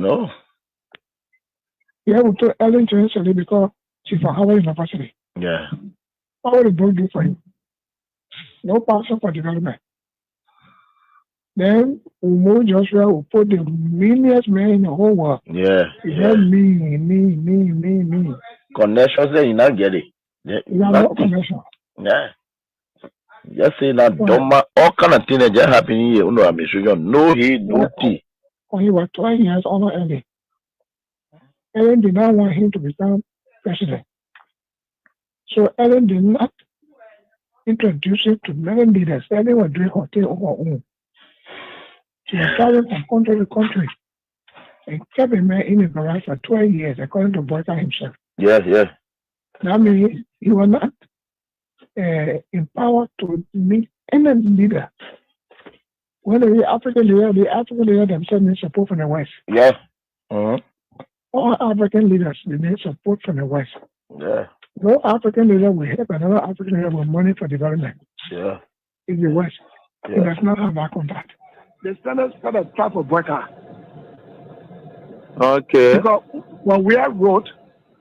No. Yeah, we told Ellen to yesterday because she's from Harvard University. Yeah. What will the book do for you? No passion for development. Then Umo Joshua will put the meanest man in the whole world. Yeah. It's not me. Connections there, you not get it. Yeah. No connection. Yeah. Just say that all kind of things that just happening here. No he, no tea. When he was 12 years older Ellen. Ellen did not want him to become president. So Ellen did not introduce him to many leaders. Ellen was doing her thing on her own. She was traveling from country to country and kept a man in the garage for 12 years, according to Boyka himself. Yes. That means he was not empowered to meet any leader. When the African leader themselves need support from the West. Yeah. Mm-hmm. All African leaders need support from the West. Yeah. No African leader will help another African leader with money for development. Yeah. In the West. Yeah. He does not have that contact. The standards got a trap of Boyka. Okay. Because when we wrote,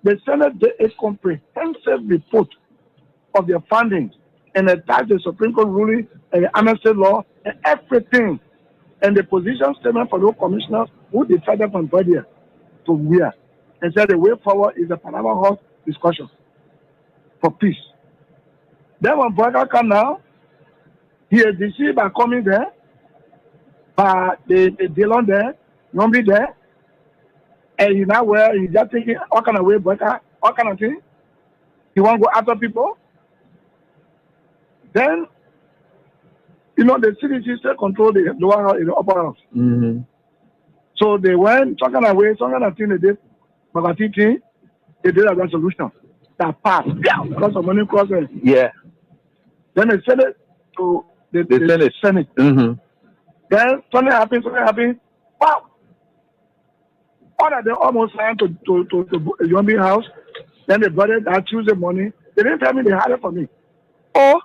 the Senate did a comprehensive report of their findings and attached the Supreme Court ruling and the amnesty law and everything. And the position statement for those commissioners who decided from Brother to where. And said the way forward is a Panama House discussion for peace. Then when Boyka come now, he is deceived by coming there, by the Dillon there, Yombi there, and he now where he's just thinking all kind of way Boyka, all kind of thing. He want to go after people. Then, the CDC still control the lower house, the upper house. Mm-hmm. So they went talking away, talking of thing they did, but they did a resolution that passed because of money crossing. Yeah. Then they sent it to the Senate. Mm-hmm. Then something happened. Wow! All that they almost signed to Yombi house. Then they brought it. I choose the money. They didn't tell me they had it for me. Oh.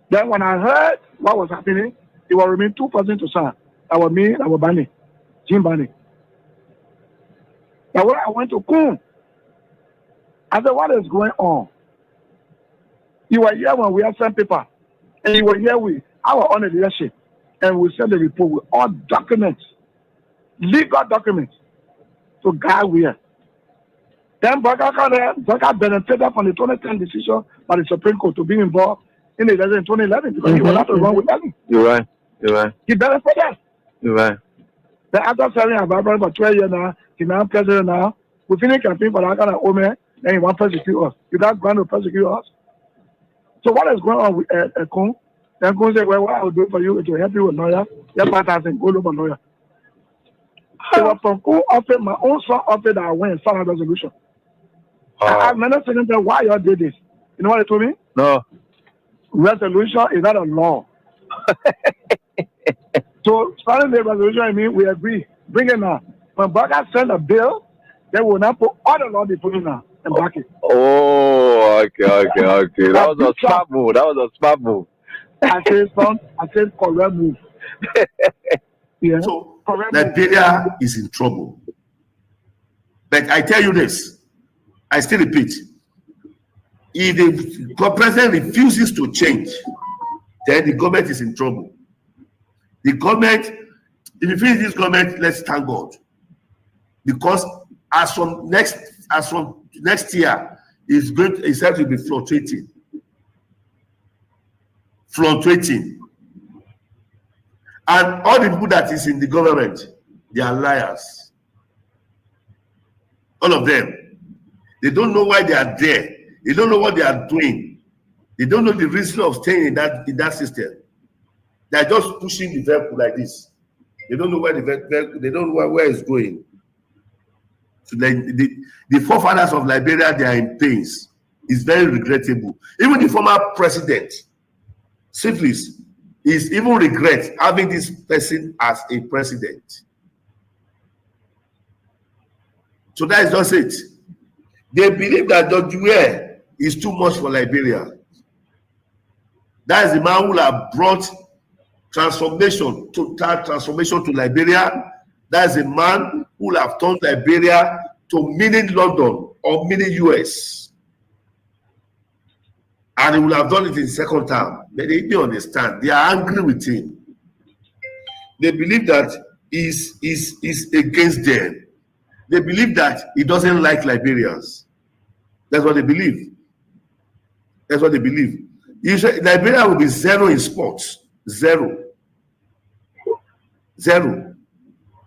Then when I heard what was happening, it was remain 2% to sign. That was me, that was Bani, Jim Bani. But when I went to Kun, I said, what is going on? You were here when we had sent paper. And you were here with our own leadership. And we sent the report with all documents, legal documents, to guide where. Then Boyka benefited from the 2010 decision by the Supreme Court to be involved in the election in 2011 because he was not wrong with that. You're right. He benefited. You're right. Then after serving Ababa for 12 years now, he's now president now. We finished campaign for that kind of woman, then he want to persecute us. You got going to persecute us. So what is going on with Kun? Then Kun said, well, what I will do for you is to help you with lawyer. Your partner said, go look for lawyer. It was from Kun offered, my own son offered that I went and signed a resolution. I asked many seconds why you all did this. You know what they told me? No. Resolution is not a law. So, starting the resolution, I mean, we agree. Bring it now. When Boyka send a bill, they will not put all the law they put in now and back it. Oh, okay. That was a smart move. I said correct move. Yeah. So, Liberia is in trouble. But I tell you this, I still repeat, if the president refuses to change, then the government is in trouble. The government, if you finish this government, let's thank God. Because as from next year, it's going to be fluctuating. And all the people that is in the government, they are liars. All of them. They don't know why they are there. They don't know what they are doing. They don't know the reason of staying in that system. They are just pushing the vehicle like this. They don't know where they don't know where it's going. So the forefathers of Liberia, they are in pains. It's very regrettable. Even the former president, Syphilis, is even regret having this person as a president. So that is just it. They believe that Dr. Ware is too much for Liberia. That is the man who have brought total transformation to Liberia That's a man who will have turned Liberia to mini London or mini US. And he will have done it in second term. But they don't understand. They are angry with him. They believe that he's against them. They believe that he doesn't like Liberians. That's what they believe. That's what they believe. Liberia will be zero in sports. Zero. Zero.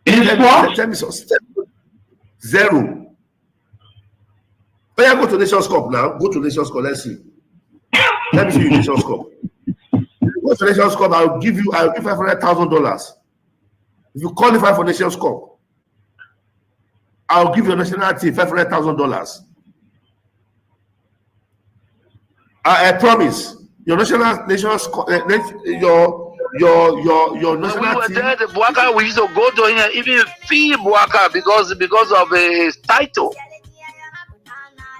In sports? Tell me something. Zero. Oh yeah, go to Nations Cup now. Go to Nations Cup. Let's see. Let me see you Nations Cup. Go to Nations Cup. I'll give $500,000. If you qualify for Nations Cup, I'll give your national team $500,000. I promise. Your national your national when we were team. there, the Buaka, we used to go to him, even fee Buaka because of his title.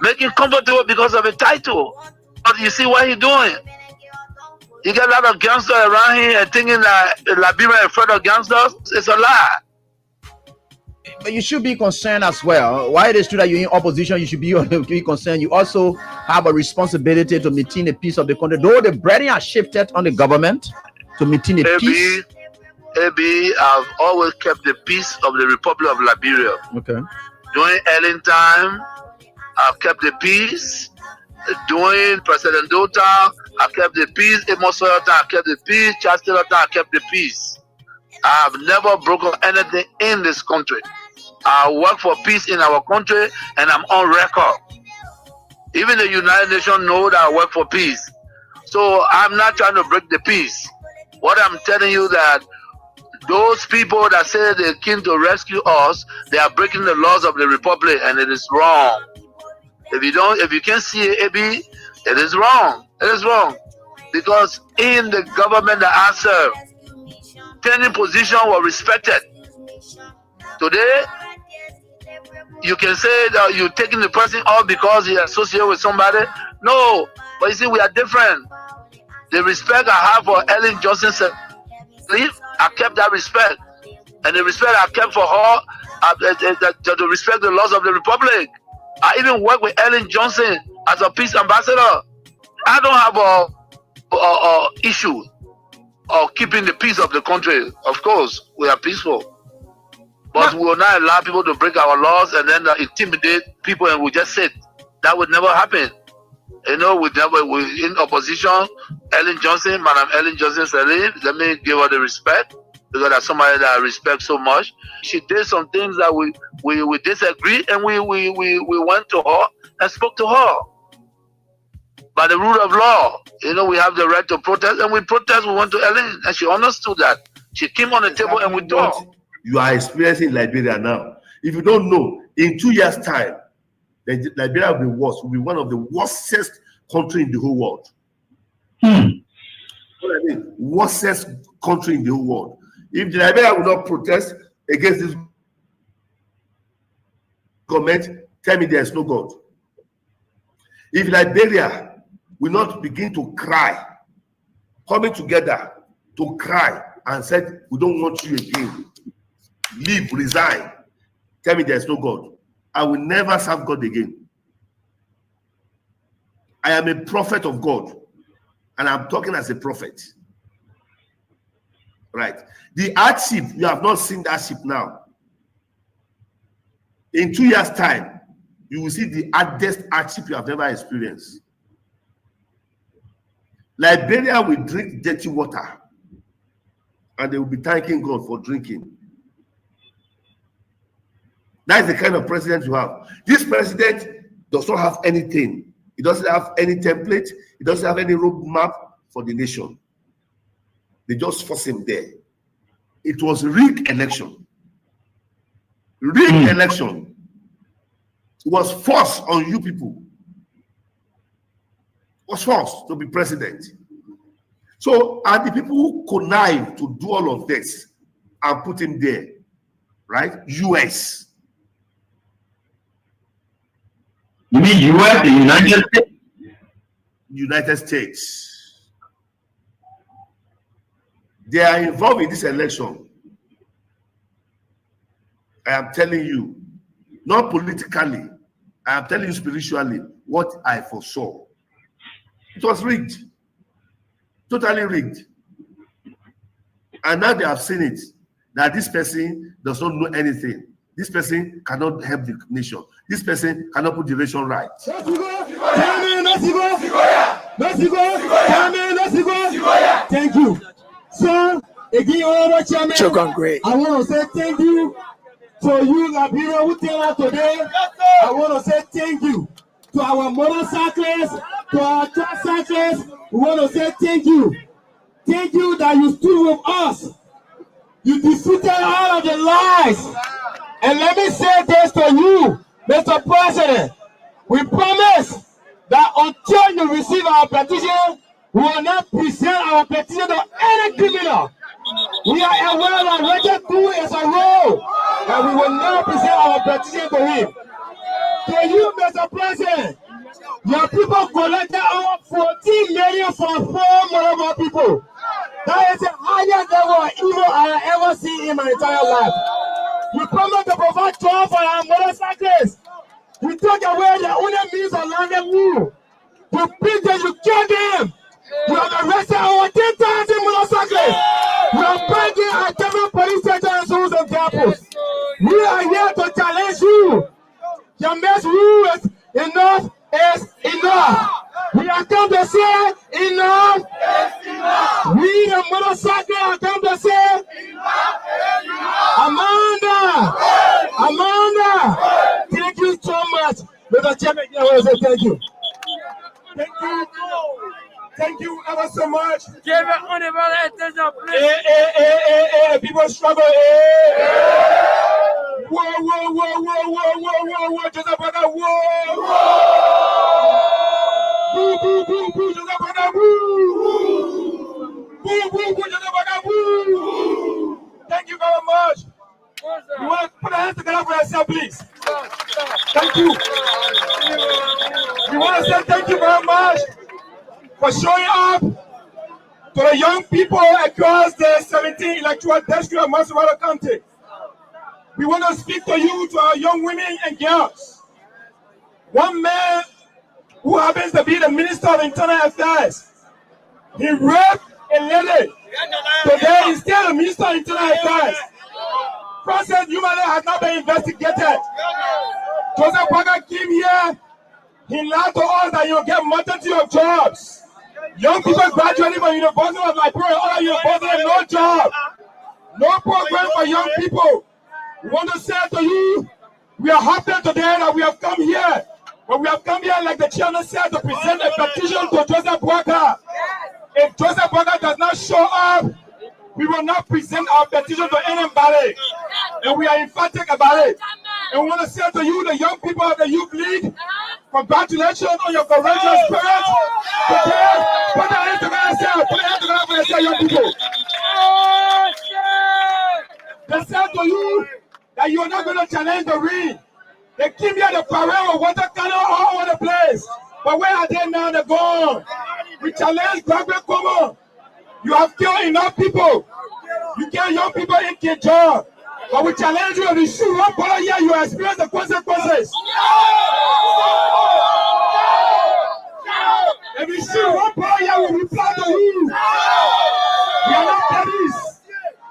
Make him comfortable because of a title. But you see what he's doing? You get a lot of gangsters around here and thinking that Liberian is afraid of gangsters. It's a lie. But you should be concerned as well. Why it is true that you're in opposition, you should be concerned. You also have a responsibility to maintain the peace of the country. Though the burden has shifted on the government to maintain a peace. I've always kept the peace of the Republic of Liberia. Okay. During Ellen time, I've kept the peace. During President Dota, I kept the peace. Amos Sawyer time, I kept the peace. Charles Taylor time, I kept the peace. I have never broken anything in this country. I work for peace in our country, and I'm on record. Even the United Nations know that I work for peace. So I'm not trying to break the peace. What I'm telling you that those people that say they came to rescue us, they are breaking the laws of the Republic, and it is wrong. If you can't see it, AB, it is wrong. It is wrong. Because in the government that I serve, training position was respected. Today, you can say that you're taking the person off because he associated with somebody. No, but you see, we are different. The respect I have for Ellen Johnson, I kept that respect. And the respect I kept for her, to respect the laws of the Republic. I even work with Ellen Johnson as a peace ambassador. I don't have a issue of keeping the peace of the country. Of course, we are peaceful. But we will not allow people to break our laws and then intimidate people and we just sit. That would never happen. You know, we're in opposition. Ellen Johnson, Madam Ellen Johnson said, let me give her the respect because that's somebody that I respect so much. She did some things that we disagree and we went to her and spoke to her. By the rule of law, you know, we have the right to protest and we protest. We went to Ellen and she understood that. She came on the table and we talked. You are experiencing in Liberia now. If you don't know, in 2 years' time, Liberia will be worse. Will be one of the worstest country in the whole world. What I mean, worstest country in the whole world. If Liberia will not protest against this government, tell me there is no God. If Liberia will not begin to cry, coming together to cry and said, we don't want you again, leave, resign, tell me there is no God, I will never serve God again. I am a prophet of God, and I'm talking as a prophet. Right? The hardship, you have not seen that hardship now. In 2 years' time, you will see the hardest hardship you have never experienced. Liberia will drink dirty water, and they will be thanking God for drinking. That is the kind of president you have. This president does not have anything. He doesn't have any template. He doesn't have any roadmap for the nation. They just force him there. It was rigged election. Rigged election. It was forced on you people. It was forced to be president. So, and the people who connive to do all of this and put him there, right? US. You mean US, the United States? United States. They are involved in this election. I am telling you, not politically, I am telling you spiritually what I foresaw. It was rigged, totally rigged. And now they have seen it, that this person does not know anything. This person cannot help the nation. This person cannot put the nation right. Thank you. So, again, Chairman, great. I want to say thank you to you, Liberian, who tell us today. I want to say thank you to our motorcyclists, to our truck cyclists. We want to say thank you. Thank you that you stood with us. You defeated all of the lies. And let me say this to you, Mr. President. We promise that until you receive our petition, we will not present our petition to any criminal. We are aware that Richard 2 is a role, and we will not present our petition to him. To you, Mr. President, your people collected over 14 million from 4 million people. That is the highest level of evil I have ever seen in my entire life. We promised to provide job for our motorcyclists. We took away the only means of livelihood. You beat them, you killed them. We have arrested over 10,000 motorcyclists. We are bringing our different police stations and schools and temples. We are here to challenge you. Your mess rule is enough is enough. We are come to say enough is enough. We the motorcycle are come to say enough is enough. Amanda, thank you so much. Mr. Chairman, I want to say thank you. Thank you. Thank you ever so much. People struggle. Whoa. Just about that. Whoa. Boo. Just about that. Woo. Just about that. Woo. Thank you very much. You want to put a hand together for yourself, please. Thank you. We want to say thank you very much for showing up to the young people across the 17 electoral districts of Massachusetts County. We want to speak to you, to our young women and girls. One man who happens to be the Minister of Internal Affairs, he raped a lady. Today he's still the Minister of Internal Affairs. Process humanly has not been investigated. Joseph Parker came here. He lied to us that you'll get multitude of jobs. Young people graduating from University of Liberia, all universities, no job. No program for young people. We want to say to you, we are happy today that we have come here. But we have come here, like the chairman said, to present a petition to Joseph Parker. If Joseph Parker does not show up, we will not present our petition to anybody. And we are emphatic about it. And we want to say to you, the young people of the Youth League, congratulations on your courageous spirit. Today, put your hands together, put your hands together for yourself, young people. They said to you that you are not going to challenge the ring. They came here to parade with water cannon all over the place. But where are they now? They're gone. We challenge Gregory Como. You have killed enough people. You kill young people in Kinshasa. But we challenge you, if you shoot one ball here, you experience the consequences. If you shoot one ball here, we reply to you. We are not babies.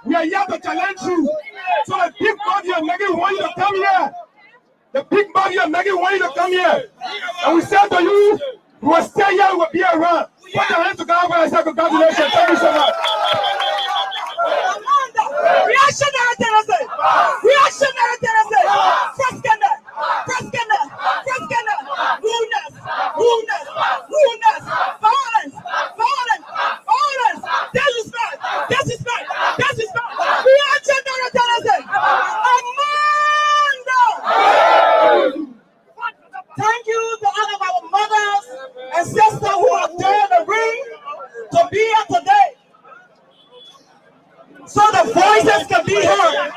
We are here to challenge you. So the big body are making want you to come here. The big body are making want you to come here. And we say to you, we will stay here, we will be around. Put your hands together for yourself. Congratulations. Thank you so much. Reactionary terrorism! Reactionary terrorism! Freskener! Rudeness! Violence! Disrespect! Reactionary terrorism! Amanda! Thank you to all of our mothers and sisters who have turned the ring to be here today, so the voices can be heard.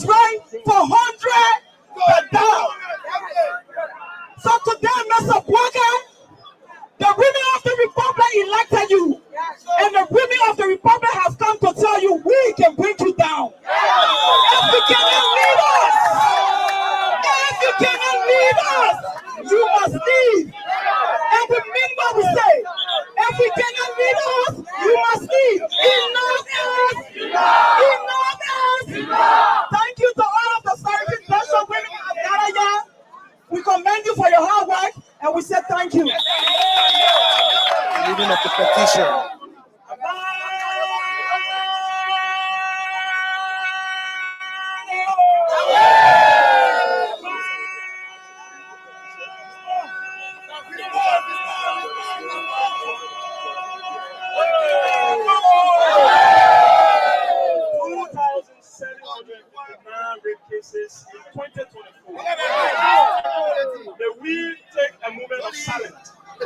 is right for 100 per dollar. So today, Mr. Walker, the women of the Republic elected you, and the women of the Republic have come to tell you we can bring you down. If you cannot lead us, you must leave. And we mean what we say. If you cannot lead us, you must leave. Enough is. Thank you to all of the service special women of Ghana. We commend you for your hard work, and we say thank you. Reading of the petition. Cases in 2024. May we take a moment of silence. A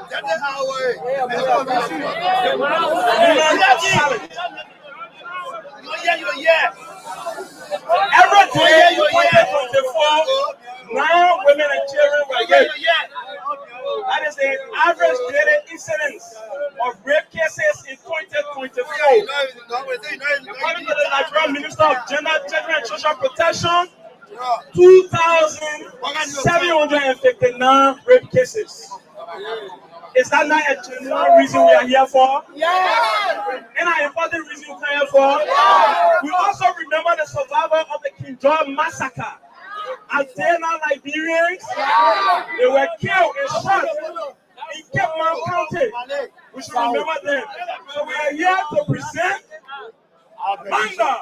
moment of silence. Every day in 2024, now women and children were raped. That is the average daily incidence of rape cases in 2024. According to the Nigerian Minister of Gender, Children and Social Protection, 2,759 rape cases. Is that not a genuine reason we are here for? Yeah. And an important reason we are here for? Yeah. We also remember the survivor of the King George massacre. As they are now Liberians, they were killed and shot in Cape Mount County. We should remember them. So we are here to present Manda.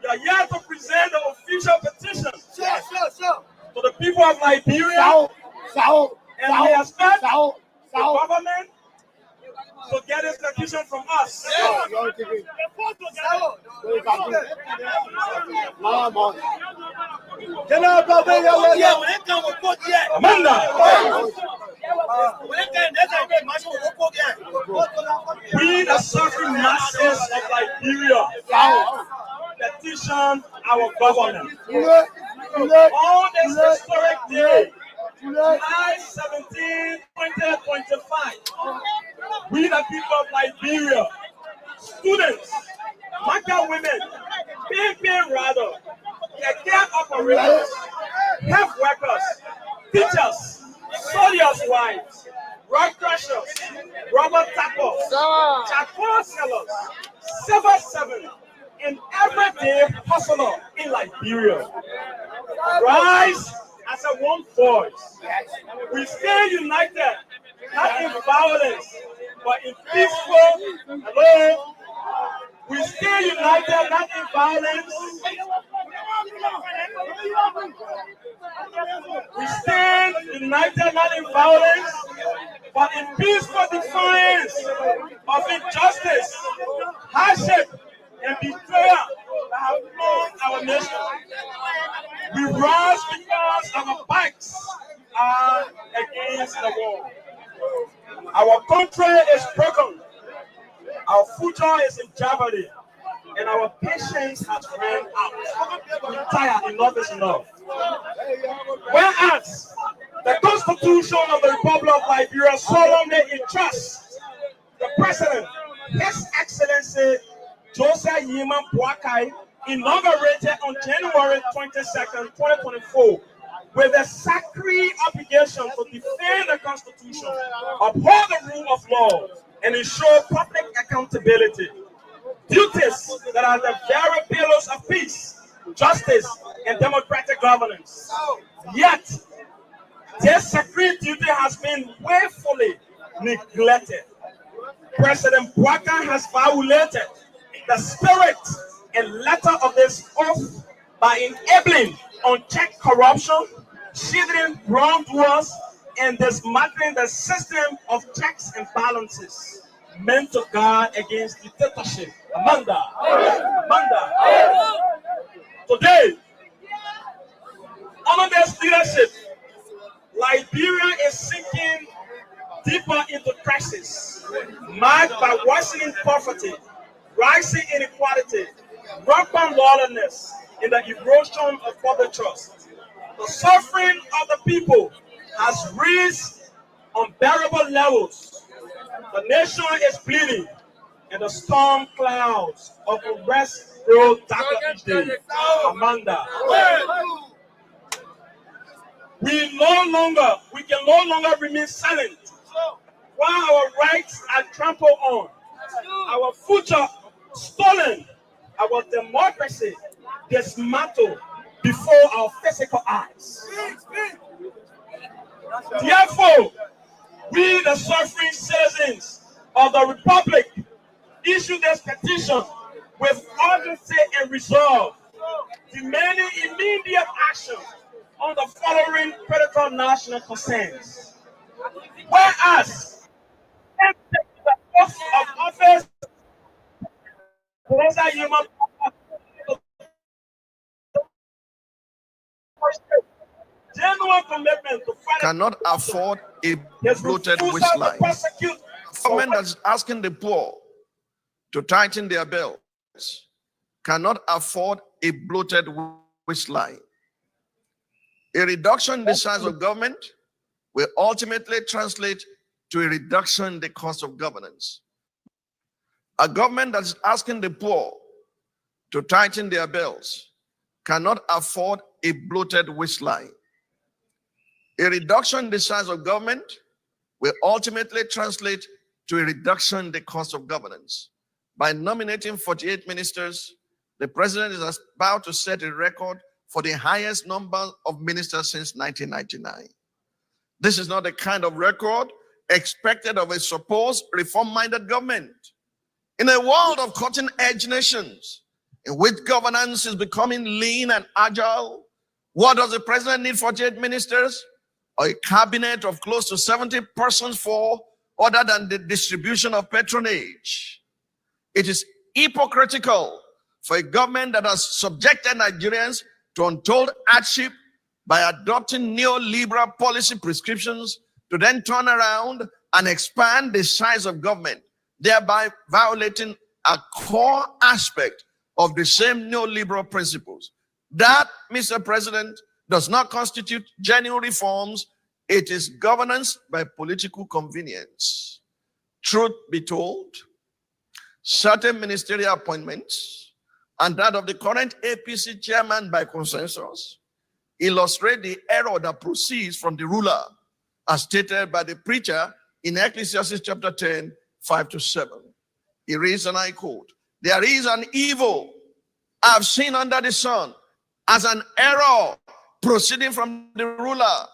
We are here to present the official petition to the people of Liberia, and we expect the government to get this petition from us. Amanda. We, the suffering masses of Liberia, petition our government on this historic day, July 17, 2025. We, the people of Liberia, students, Maka women, rather, care operators, health workers, teachers, soldiers' wives, rock crushers, rubber tappers, charcoal sellers, civil servants, and everyday hustler in Liberia. Rise as a one voice. We stay united, not in violence, but in peaceful. Hello. We stay united, not in violence. We stand united, not in violence, but in peaceful defiance of injustice, hardship, and betrayal that have known our nation. We rise because our backs are against the wall. Our country is broken. Our future is in jeopardy, and our patience has run out. We're tired. Enough is enough. Whereas the Constitution of the Republic of Liberia solemnly entrusts the President, His Excellency Joseph Yiman Boakai, inaugurated on January 22nd, 2024, with a sacred obligation to defend the Constitution, uphold the rule of law, and ensure public accountability. Duties that are the very pillars of peace, justice, and democratic governance. Yet, this sacred duty has been willfully neglected. President Boakai has violated the spirit and letter of this oath by enabling unchecked corruption, shielding wrongdoers, and dismantling the system of checks and balances meant to guard against dictatorship. Amanda. Today, under this leadership, Liberia is sinking deeper into crisis, marked by worsening poverty, rising inequality, rampant lawlessness, in the erosion of public trust. The suffering of the people has reached unbearable levels. The nation is bleeding, and the storm clouds of unrest grow darker each day. Amanda, we can no longer remain silent while our rights are trampled on, our future stolen, our democracy dismantled before our physical eyes. Therefore, we, the suffering citizens of the Republic, issue this petition with urgency and resolve, demanding immediate action on the following critical national concerns. Whereas, the oath of office, genuine commitment to fight cannot afford a bloated waistline. Government that is asking the poor to tighten their belts cannot afford a bloated waistline. A reduction in the size of government will ultimately translate to a reduction in the cost of governance. A government that is asking the poor to tighten their belts cannot afford a bloated waistline. A reduction in the size of government will ultimately translate to a reduction in the cost of governance. By nominating 48 ministers, the president is about to set a record for the highest number of ministers since 1999. This is not the kind of record expected of a supposed reform-minded government. In a world of cutting-edge nations, in which governance is becoming lean and agile, what does the president need 48 ministers? Or a cabinet of close to 70 persons for, other than the distribution of patronage? It is hypocritical for a government that has subjected Nigerians to untold hardship by adopting neoliberal policy prescriptions to then turn around and expand the size of government, thereby violating a core aspect of the same neoliberal principles. That, Mr. President, does not constitute genuine reforms. It is governance by political convenience. Truth be told, certain ministerial appointments and that of the current APC chairman by consensus illustrate the error that proceeds from the ruler, as stated by the preacher in Ecclesiastes chapter 10, 5-7. He reads, and I quote, "There is an evil I've seen under the sun, as an error proceeding from the ruler.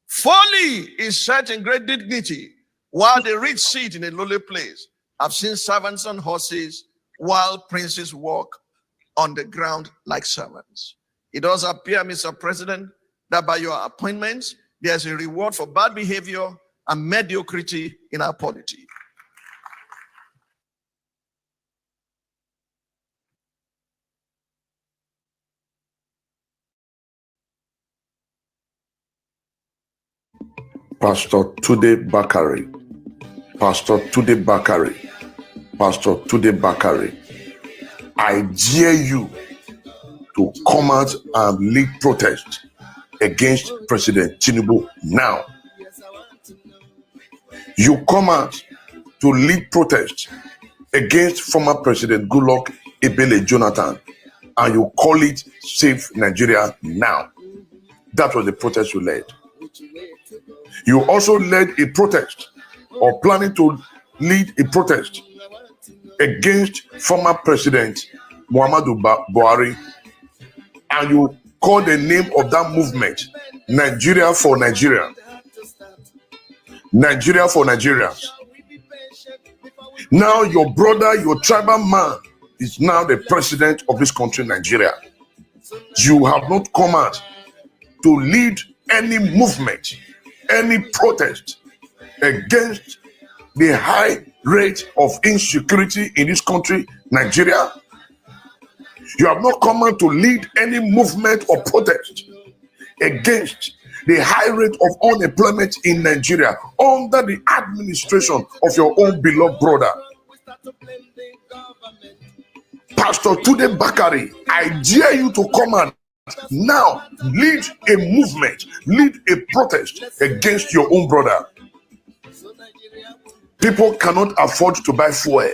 Folly is set in great dignity, while the rich sit in a lowly place. I've seen servants on horses, while princes walk on the ground like servants." It does appear, Mr. President, that by your appointments, there's a reward for bad behavior and mediocrity in our polity. Pastor Tunde Bakari, Pastor Tunde Bakari, Pastor Tunde Bakari, I dare you to come out and lead protest against President Tinubu now. You come out to lead protest against former President Goodluck Ebele Jonathan, and you call it Save Nigeria Now. That was the protest you led. You also led a protest, or planning to lead a protest, against former President Muhammadu Buhari, and you called the name of that movement Nigeria for Nigeria. Nigeria for Nigerians. Now your brother, your tribal man, is now the president of this country, Nigeria. You have not come out to lead any movement, any protest against the high rate of insecurity in this country, Nigeria. You have not come out to lead any movement or protest against the high rate of unemployment in Nigeria under the administration of your own beloved brother. Pastor Tunde Bakari, I dare you to come and now lead a movement, lead a protest against your own brother. People cannot afford to buy fuel.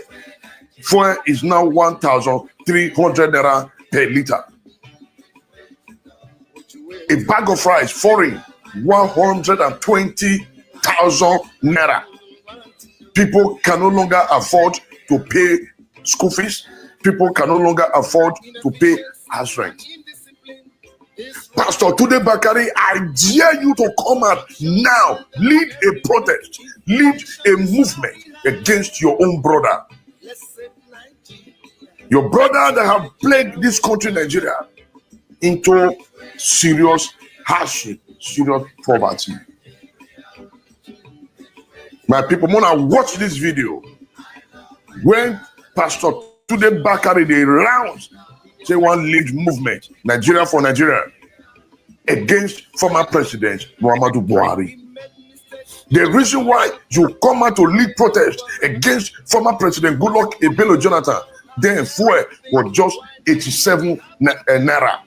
Fuel is now 1,300 naira per liter. A bag of rice foreign 120,000 naira. People can no longer afford to pay school fees. People can no longer afford to pay house rent. Pastor Tunde Bakari, I dare you to come out now, lead a protest, lead a movement against your own brother. Your brother that have plagued this country, Nigeria, into serious hardship, serious poverty. My people, when I watch this video, when Pastor Tunde Bakari, they round, say one lead movement, Nigeria for Nigeria, against former President Muhammadu Buhari. The reason why you come out to lead protest against former President Goodluck Ebele Jonathan, then fuel was just 87 naira.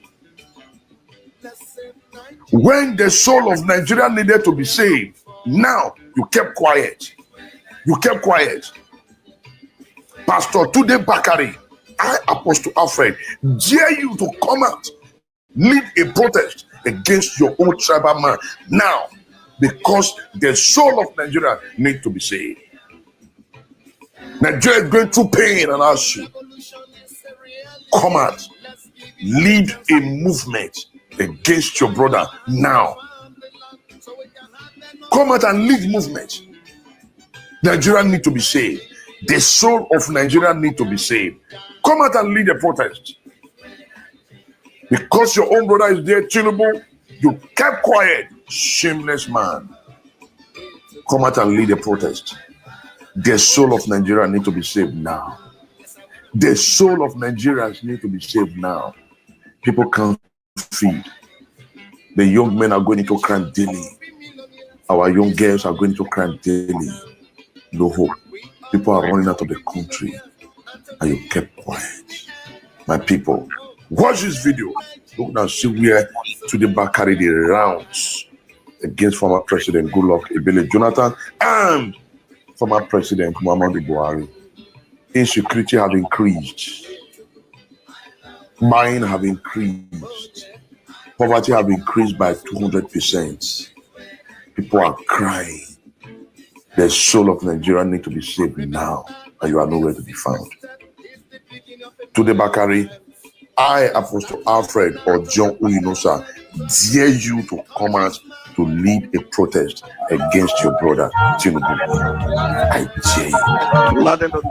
When the soul of Nigeria needed to be saved, now you kept quiet. You kept quiet. Pastor Tunde Bakari, I, Apostle Alfred, dare you to come out, lead a protest against your own tribal man now, because the soul of Nigeria needs to be saved. Nigeria is going through pain and hardship. Come out, lead a movement against your brother now. Come out and lead movement. Nigeria need to be saved. The soul of Nigeria need to be saved. Come out and lead a protest. Because your own brother is there, Tinubu, you kept quiet, shameless man. Come out and lead a protest. The soul of Nigeria need to be saved now. The soul of Nigerians need to be saved now. People can't feed. The young men are going into crime daily. Our young girls are going into crime daily. No hope. People are running out of the country, and you kept quiet. My people, watch this video. Look now, see where Tunde Bakari the rounds against former President Goodluck Ebele Jonathan and former President Muhammadu Buhari. Insecurity have increased. Buying have increased. Poverty have increased by 200%. People are crying. The soul of Nigeria need to be saved now, and you are nowhere to be found. Tunde Bakari, I, Apostle Alfred or John Uyinosa, dare you to come out to lead a protest against your brother Tinubu. I dare you.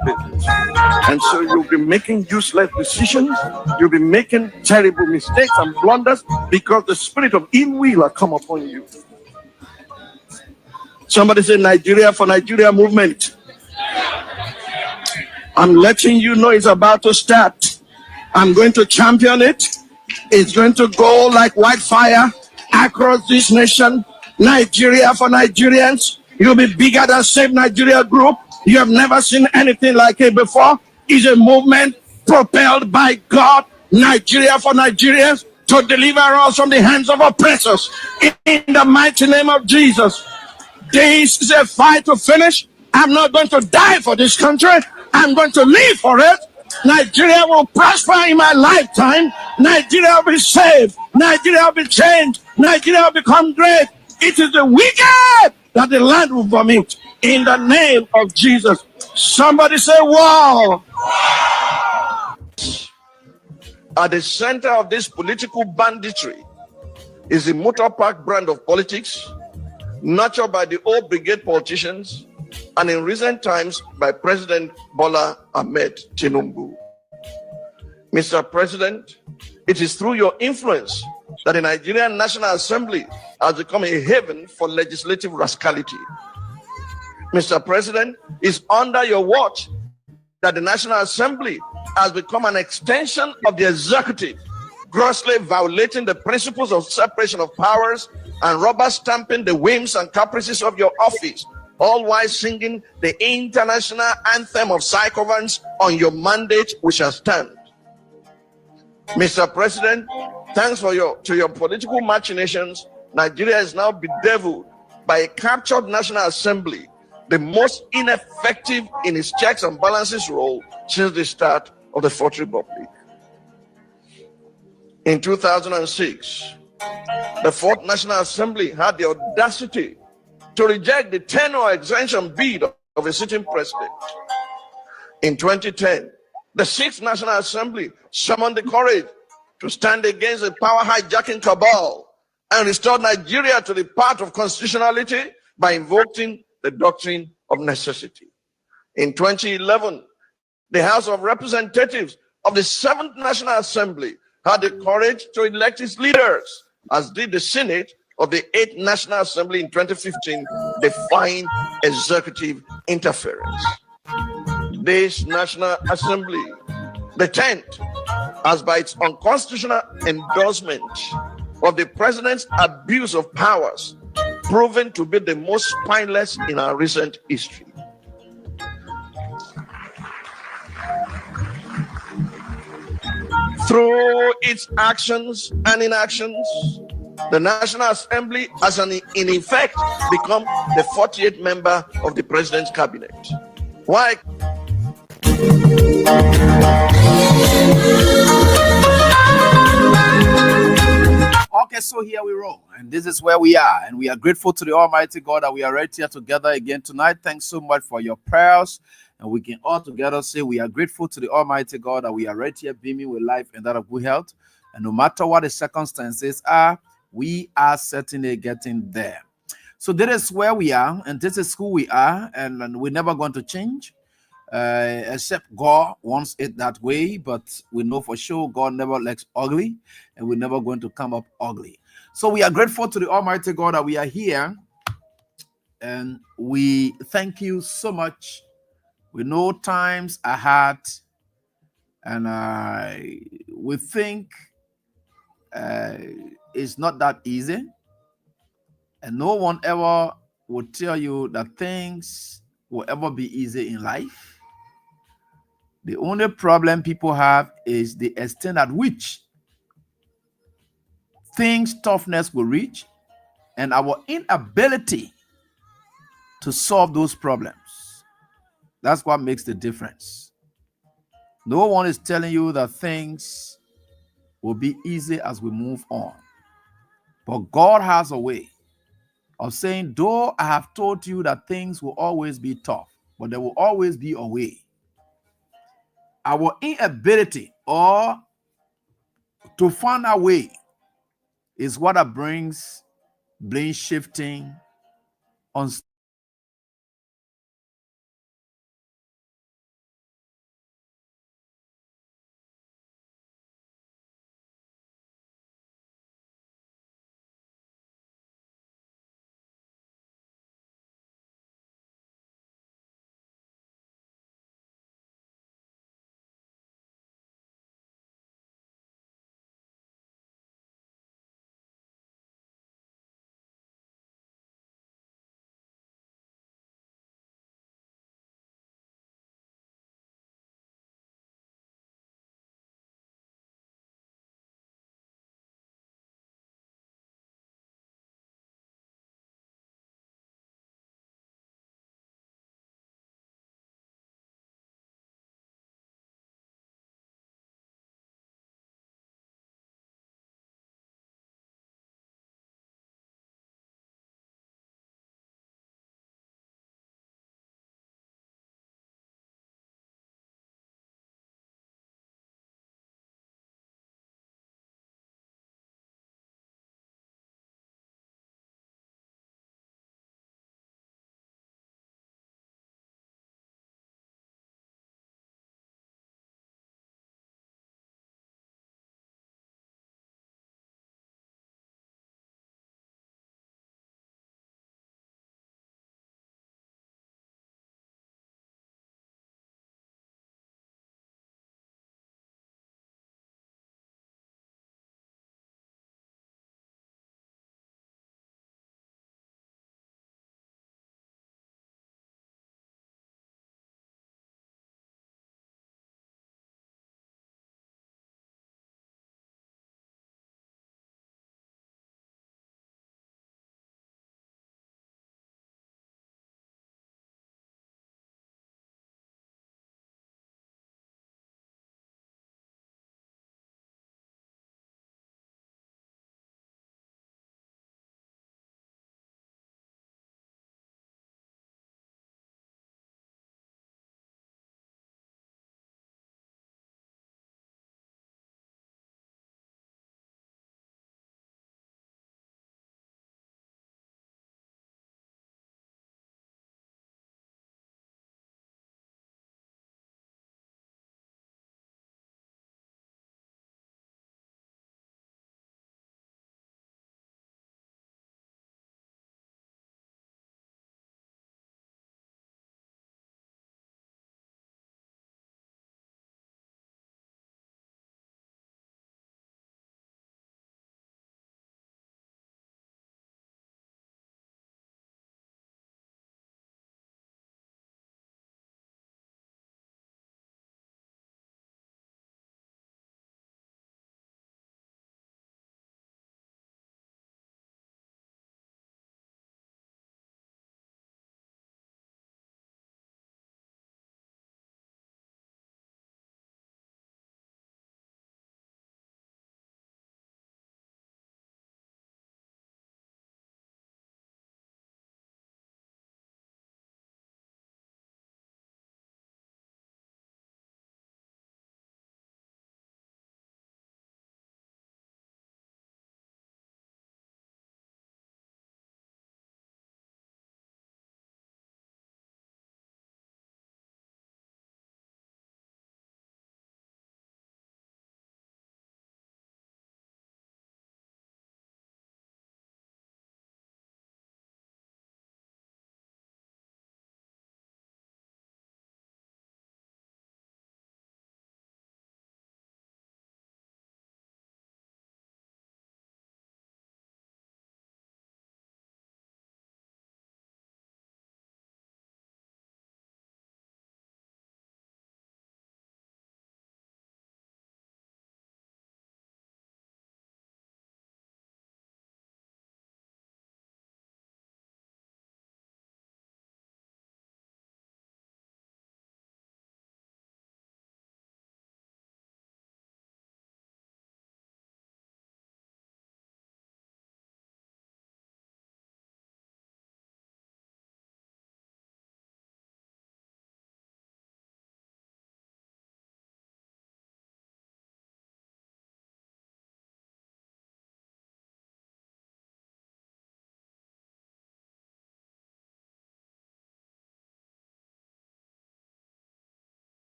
And so you'll be making useless decisions, you'll be making terrible mistakes and blunders because the spirit of ill will has come upon you. Somebody say Nigeria for Nigeria movement. I'm letting you know it's about to start. I'm going to champion it. It's going to go like wildfire across this nation. Nigeria for Nigerians. You'll be bigger than Save Nigeria Group. You have never seen anything like it before. It's a movement propelled by God. Nigeria for Nigerians, to deliver us from the hands of oppressors. In the mighty name of Jesus. This is a fight to finish. I'm not going to die for this country. I'm going to live for it. Nigeria will prosper in my lifetime. Nigeria will be saved. Nigeria will be changed. Nigeria will become great. It is the wicked that the land will vomit. In the name of Jesus. Somebody say, wow. At the center of this political banditry is the motor park brand of politics, nurtured by the old brigade politicians, and in recent times by President Bola Ahmed Tinubu. Mr. President, it is through your influence that the Nigerian National Assembly has become a haven for legislative rascality. Mr. President, it's under your watch that the National Assembly has become an extension of the executive, grossly violating the principles of separation of powers and rubber stamping the whims and caprices of your office, all while singing the international anthem of psychovance on your mandate we shall stand. Mr. President, thanks to your political machinations, Nigeria is now bedeviled by a captured National Assembly, the most ineffective in its checks and balances role since the start of the Fourth Republic. In 2006, the Fourth National Assembly had the audacity to reject the tenure exemption bid of a sitting president. In 2010, the Sixth National Assembly summoned the courage to stand against the power hijacking cabal and restore Nigeria to the path of constitutionality by invoking the doctrine of necessity. In 2011, the House of Representatives of the Seventh National Assembly had the courage to elect its leaders, as did the Senate of the Eighth National Assembly in 2015, defying executive interference. This National Assembly, the 10th, has by its unconstitutional endorsement of the president's abuse of powers proven to be the most spineless in our recent history. Through its actions and inactions, the National Assembly has in effect become the 48th member of the president's cabinet. Why? Okay, so here we roll, and this is where we are, and we are grateful to the Almighty God that we are right here together again tonight. Thanks so much for your prayers, and we can all together say we are grateful to the Almighty God that we are right here beaming with life and that of good health, and no matter what the circumstances are, we are certainly getting there. So this is where we are, and this is who we are, and we're never going to change. Except God wants it that way, but we know for sure God never likes ugly, and we're never going to come up ugly. So we are grateful to the Almighty God that we are here, and we thank you so much. We know times are hard, and we think it's not that easy, and no one ever will tell you that things will ever be easy in life. The only problem people have is the extent at which things toughness will reach and our inability to solve those problems. That's what makes the difference. No one is telling you that things will be easy as we move on. But God has a way of saying, though I have told you that things will always be tough, but there will always be a way. Our inability or to find a way is what brings blame shifting on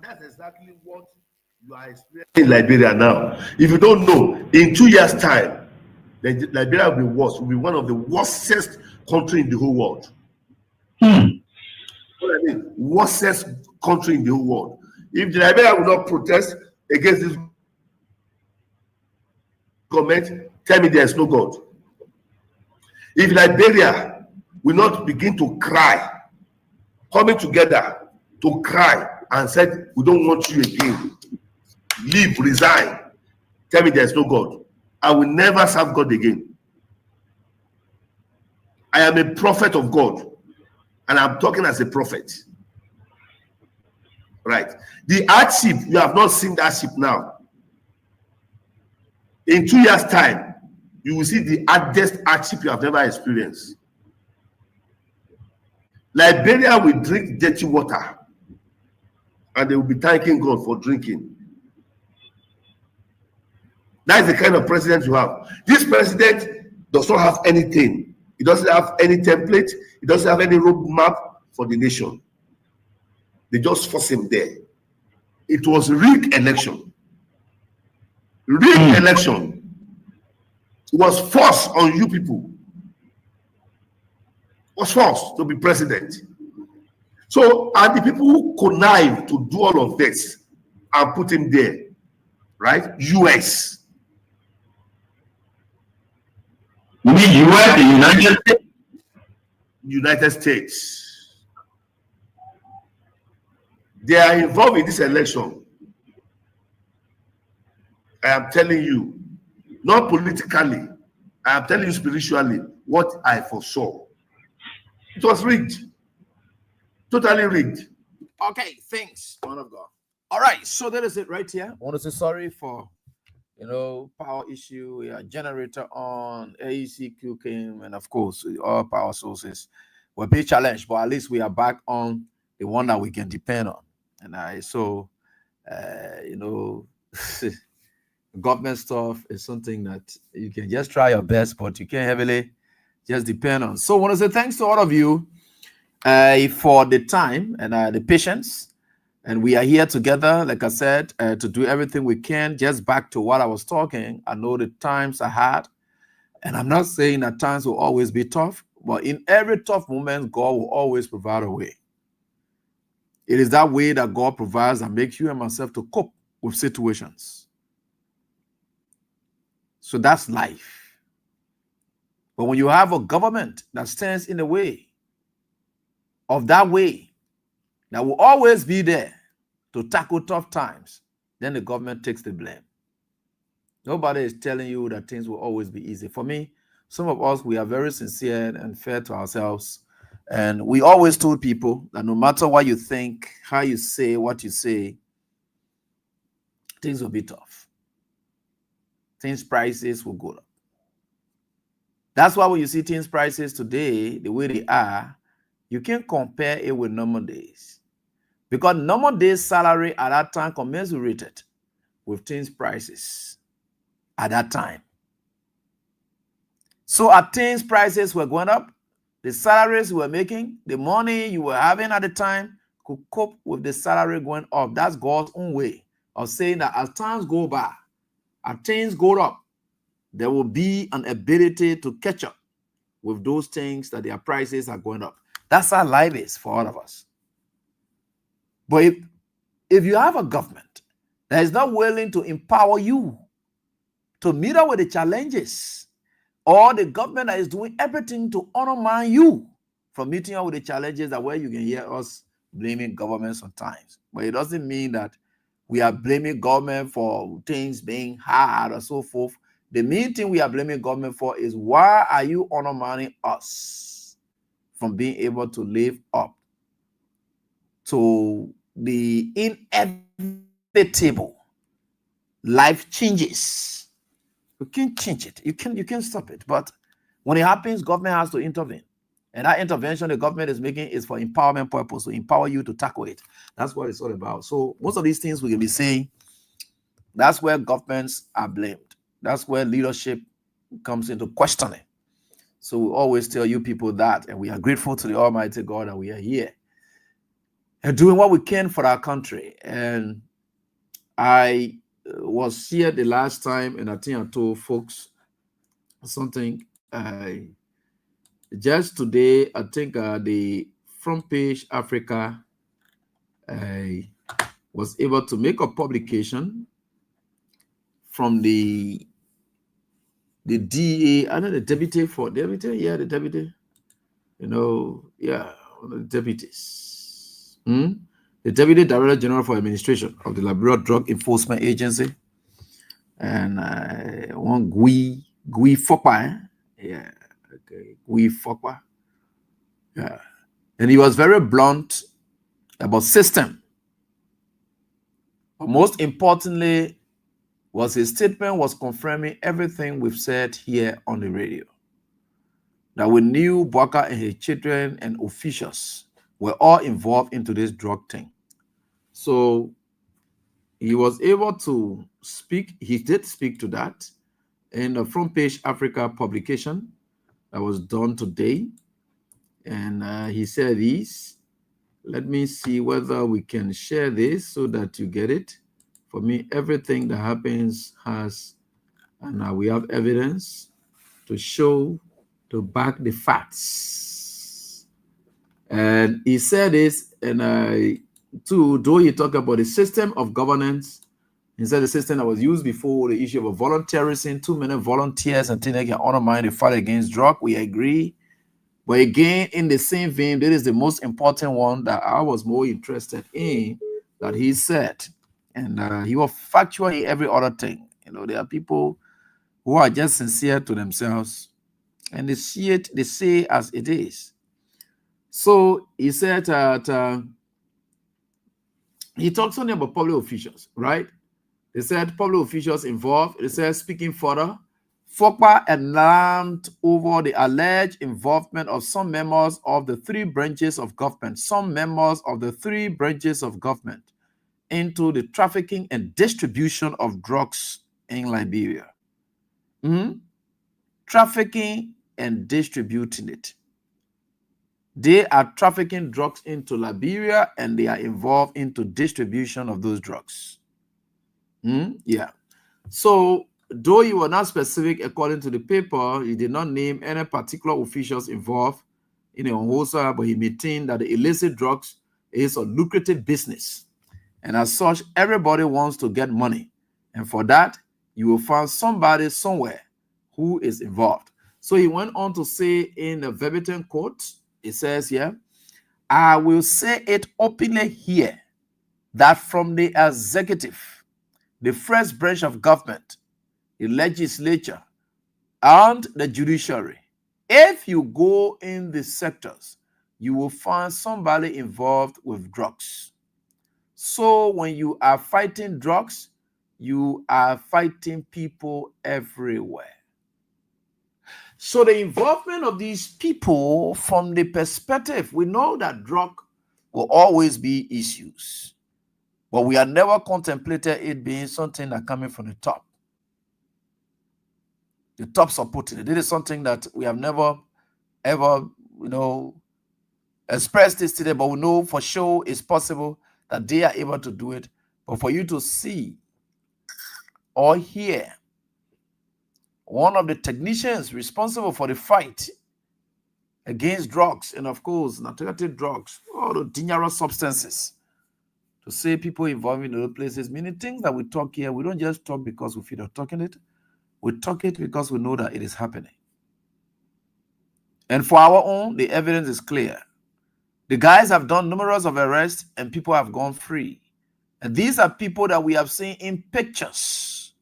That's exactly what you are experiencing in Liberia now. If you don't know, in 2 years' time, Liberia will be worse. Will be one of the worstest country in the whole world. What I mean, worstest country in the whole world. If Liberia will not protest against this government, tell me there is no God. If Liberia will not begin to cry, coming together to cry and said, we don't want you again, leave, resign, tell me there is no God, I will never serve God again. I am a prophet of God, and I'm talking as a prophet. Right? The hardship, you have not seen the hardship now. In 2 years' time, you will see the hardest hardship you have never experienced. Liberia will drink dirty water, and they will be thanking God for drinking. That is the kind of president you have. This president does not have anything. He doesn't have any template. He doesn't have any roadmap for the nation. They just force him there. It was rigged election. Rigged election. It was forced on you people. It was forced to be president. So, and the people who connive to do all of this and put him there, right? US. You mean US, the United States? United States. They are involved in this election. I am telling you, not politically, I am telling you spiritually what I foresaw. It was rigged. Totally rigged. Okay, thanks, man of God. All right, so that is it right here. I want to say sorry for, power issue. We are generator on, AECQ came, and of course, all power sources were a bit challenged, but at least we are back on the one that we can depend on. And government stuff is something that you can just try your best, but you can't heavily just depend on. So I want to say thanks to all of you for the time and the patience. And we are here together, like I said, to do everything we can. Just back to what I was talking, I know the times are hard. And I'm not saying that times will always be tough, but in every tough moment, God will always provide a way. It is that way that God provides that makes you and myself to cope with situations. So that's life. But when you have a government that stands in the way of that way, that will always be there to tackle tough times, then the government takes the blame. Nobody is telling you that things will always be easy. For me, some of us, we are very sincere and fair to ourselves. And we always told people that no matter what you think, how you say, what you say, things will be tough. Things prices will go up. That's why when you see things prices today, the way they are, you can't compare it with normal days. Because normal days salary at that time commensurated with things prices at that time. So at things prices were going up, the salaries you were making, the money you were having at the time could cope with the salary going up. That's God's own way of saying that as times go by, as things go up, there will be an ability to catch up with those things that their prices are going up. That's how life is for all of us. But if you have a government that is not willing to empower you to meet up with the challenges, or the government that is doing everything to undermine you from meeting up with the challenges, that where you can hear us blaming government sometimes. But it doesn't mean that we are blaming government for things being hard or so forth. The main thing we are blaming government for is, why are you undermining us from being able to live up to the inevitable life changes? You can't change it. You can't stop it. But when it happens, government has to intervene. And that intervention the government is making is for empowerment purpose, to empower you to tackle it. That's what it's all about. So most of these things we can be saying, that's where governments are blamed. That's where leadership comes into questioning. So we always tell you people that, and we are grateful to the Almighty God that we are here. and doing what we can for our country. And I was here the last time, and I think I told folks something. Just today, I think the front page Africa was able to make a publication from the DA, I know the deputy, the deputy, one of the deputies, the Deputy Director General for Administration of the Liberian Drug Enforcement Agency, and one Gui Fokpa, Gui Fokpa, and he was very blunt about system. But most importantly, was his statement was confirming everything we've said here on the radio. That we knew Bwaka and his children and officials were all involved into this drug thing. So he was able to speak. He did speak to that in the front page Africa publication that was done today. And he said this. Let me see whether we can share this so that you get it. For me, everything that happens has, and we have evidence to show, to back the facts. And he said this, and though he talked about the system of governance, he said the system that was used before, the issue of volunteerism, too many volunteers and things that can undermine the fight against drug. We agree. But again, in the same vein, that is the most important one that I was more interested in, that he said. And he was factual in every other thing. There are people who are just sincere to themselves, and they see it, they say as it is. So he said that he talks only about public officials, right? They said public officials involved. They said, speaking further, Fokpa alarmed over the alleged involvement of some members of the three branches of government, into the trafficking and distribution of drugs in Liberia. Trafficking and distributing it. They are trafficking drugs into Liberia, and they are involved into distribution of those drugs. So, though he was not specific according to the paper, he did not name any particular officials involved in the Onhosa, but he maintained that the illicit drugs is a lucrative business. And as such, everybody wants to get money. And for that, you will find somebody somewhere who is involved. So he went on to say in the verbatim quote, it says here, I will say it openly here that from the executive, the first branch of government, the legislature, and the judiciary, if you go in the sectors, you will find somebody involved with drugs. So when you are fighting drugs, you are fighting people everywhere. So the involvement of these people, from the perspective, we know that drug will always be issues, but we have never contemplated it being something that coming from the top. The top supporting it. This is something that we have never, ever, expressed this today, but we know for sure it's possible that they are able to do it. But for you to see or hear one of the technicians responsible for the fight against drugs, and of course, narcotic drugs, all the dangerous substances, to say people involved in other places, meaning things that we talk here, we don't just talk because we feel like talking it. We talk it because we know that it is happening. And for our own, the evidence is clear. The guys have done numerous of arrests and people have gone free. And these are people that we have seen in pictures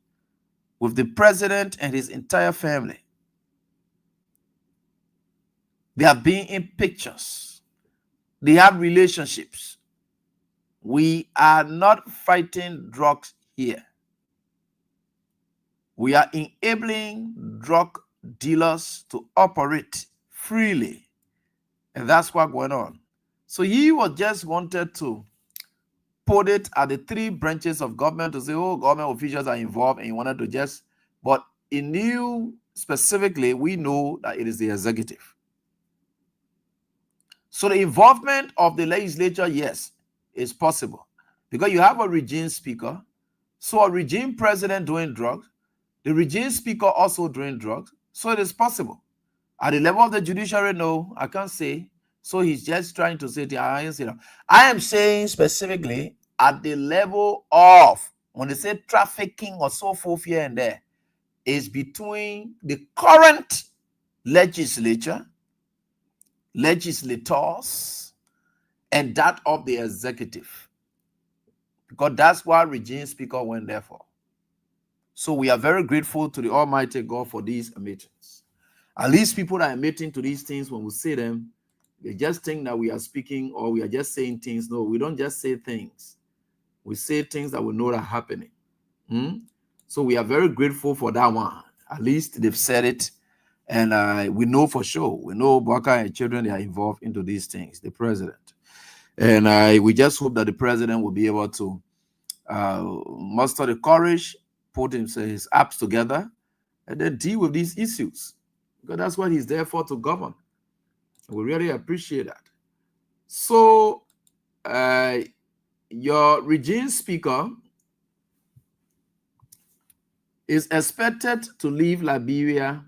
with the president and his entire family. They have been in pictures. They have relationships. We are not fighting drugs here. We are enabling drug dealers to operate freely. And that's what's going on. So he was just wanted to put it at the three branches of government to say, oh, government officials are involved, and he wanted to just, but he knew specifically, we know that it is the executive. So the involvement of the legislature, yes, it's possible. Because you have a regime speaker, so a regime president doing drugs, the regime speaker also doing drugs, so it is possible. At the level of the judiciary, no, I can't say. So he's just trying to say, I am saying specifically at the level of, when they say trafficking or so forth here and there, is between the current legislators, and that of the executive. Because that's what regime speaker went there for. So we are very grateful to the Almighty God for these meetings. At least people that are admitting to these things, when we say them, they just think that we are speaking or we are just saying things. No, we don't just say things. We say things that we know are happening. So we are very grateful for that one. At least they've said it. And we know for sure. We know Baka and children, they are involved into these things, the president. And we just hope that the president will be able to muster the courage, put his apps together, and then deal with these issues. Because that's what he's there for, to govern. We really appreciate that. So, your regime speaker is expected to leave Liberia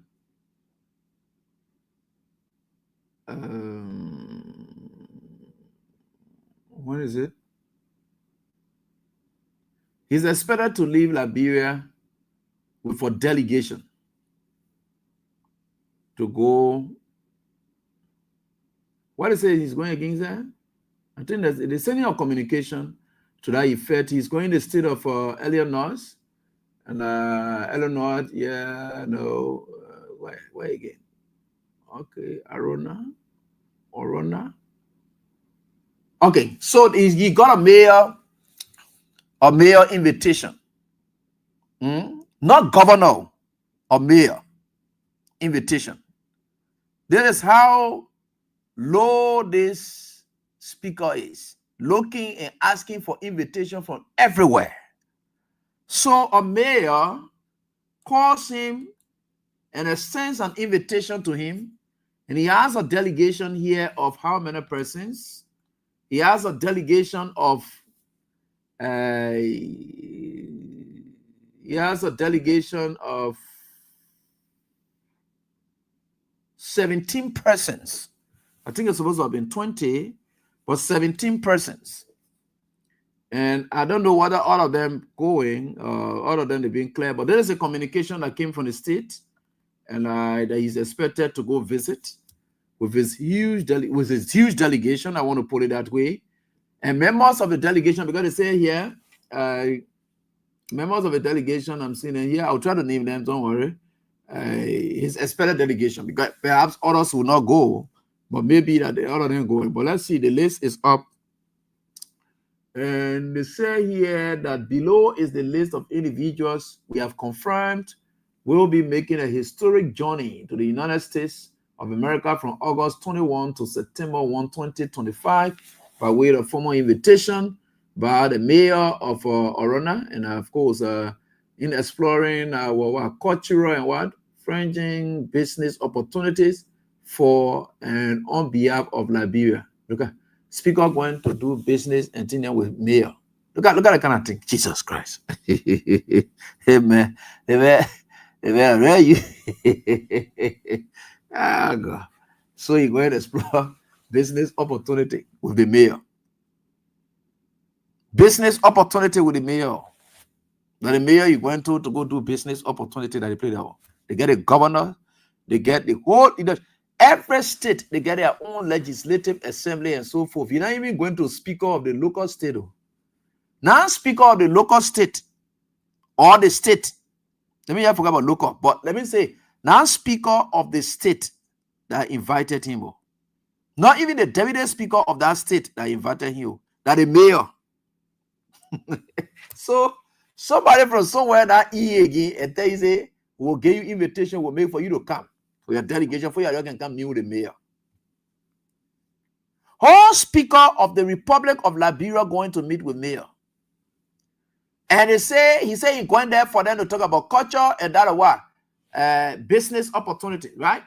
when is it? He's expected to leave Liberia with a delegation to go. What is it he's going against that? I think they're sending a communication to that effect. He's going to the state of Illinois. And Illinois, yeah, no, where again? Okay, Arona. Okay, so he got a mayor invitation. Not governor, a mayor invitation. This is how low this speaker is, looking and asking for invitation from everywhere. So a mayor calls him and extends an invitation to him, and he has a delegation here of how many persons? He has a delegation of 17 persons. I think it's supposed to have been 20, but 17 persons. And I don't know whether all of them going, all of them have been clear, but there is a communication that came from the state, and that he's expected to go visit with his huge delegation. I want to put it that way. And members of the delegation, because they say here, members of the delegation I'm seeing here, I'll try to name them, don't worry. His expected delegation, because perhaps others will not go, but maybe that all of them going. But let's see, the list is up. And they say here that below is the list of individuals we have confirmed will be making a historic journey to the United States of America from August 21 to September 1, 2025, by way of formal invitation by the mayor of Orona, and of course, in exploring cultural and fringing business opportunities for and on behalf of Liberia. Look at speaker going to do business and thing with mayor. Look at the kind of thing. Jesus Christ. Amen. Amen. You. Ah, God. So you go and explore business opportunity with the mayor. Business opportunity with the mayor. Now the mayor you went to go do business opportunity that they play there. They get a governor, they get the whole, every state, they get their own legislative assembly and so forth. You're not even going to speaker of the local state. Now speaker of the local state or the state. Let me not forget about local, but let me say, now speaker of the state that invited him. Not even the deputy speaker of that state that invited him. That the mayor. So somebody from somewhere that again and tell you say we'll give you invitation, we'll make for you to come for your delegation, for you can come meet with the mayor. Whole speaker of the Republic of Liberia going to meet with mayor. And he say he's going there for them to talk about culture and that what business opportunity, right?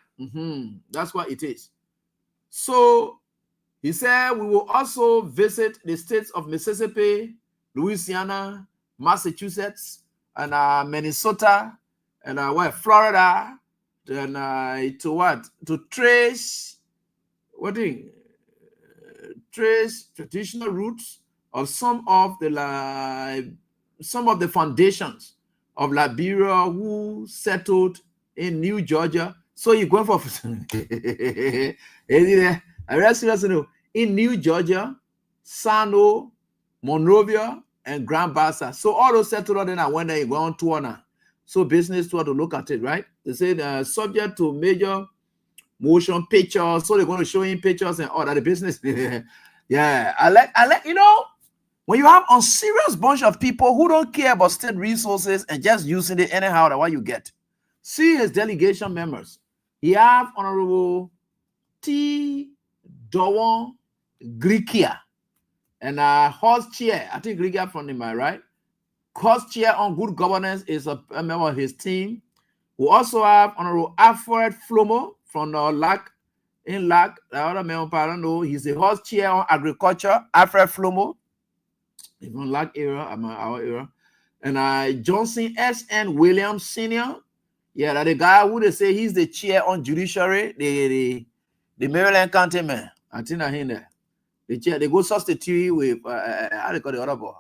That's what it is. So He said we will also visit the states of Mississippi, Louisiana, Massachusetts, and Minnesota, and Florida, then to what? To trace trace traditional roots of some of the foundations of Liberia who settled in New Georgia. So you're going for in New Georgia, Sano, Monrovia, and Grand Bassa. So all those settled in when they go on tour now. So business tour to look at it, right? They said subject to major motion pictures. So they're going to show him pictures and all that. The business. Yeah, I like, when you have a serious bunch of people who don't care about state resources and just using it anyhow, that's what you get. See his delegation members. He have Honorable T. Dowon Grikia and host chair. I think Grikia from him, right? Host chair on good governance is a member of his team. We also have Honorable Alfred Flomo from LAC. In LAC, the other member, I don't know, he's the host chair on agriculture, Alfred Flomo. Even LAC era, our era. And Johnson S.N. Williams Sr. Yeah, that the guy who they say he's the chair on judiciary, the Maryland County man. I think I hear that. The chair, they go substitute with how they call the other boy?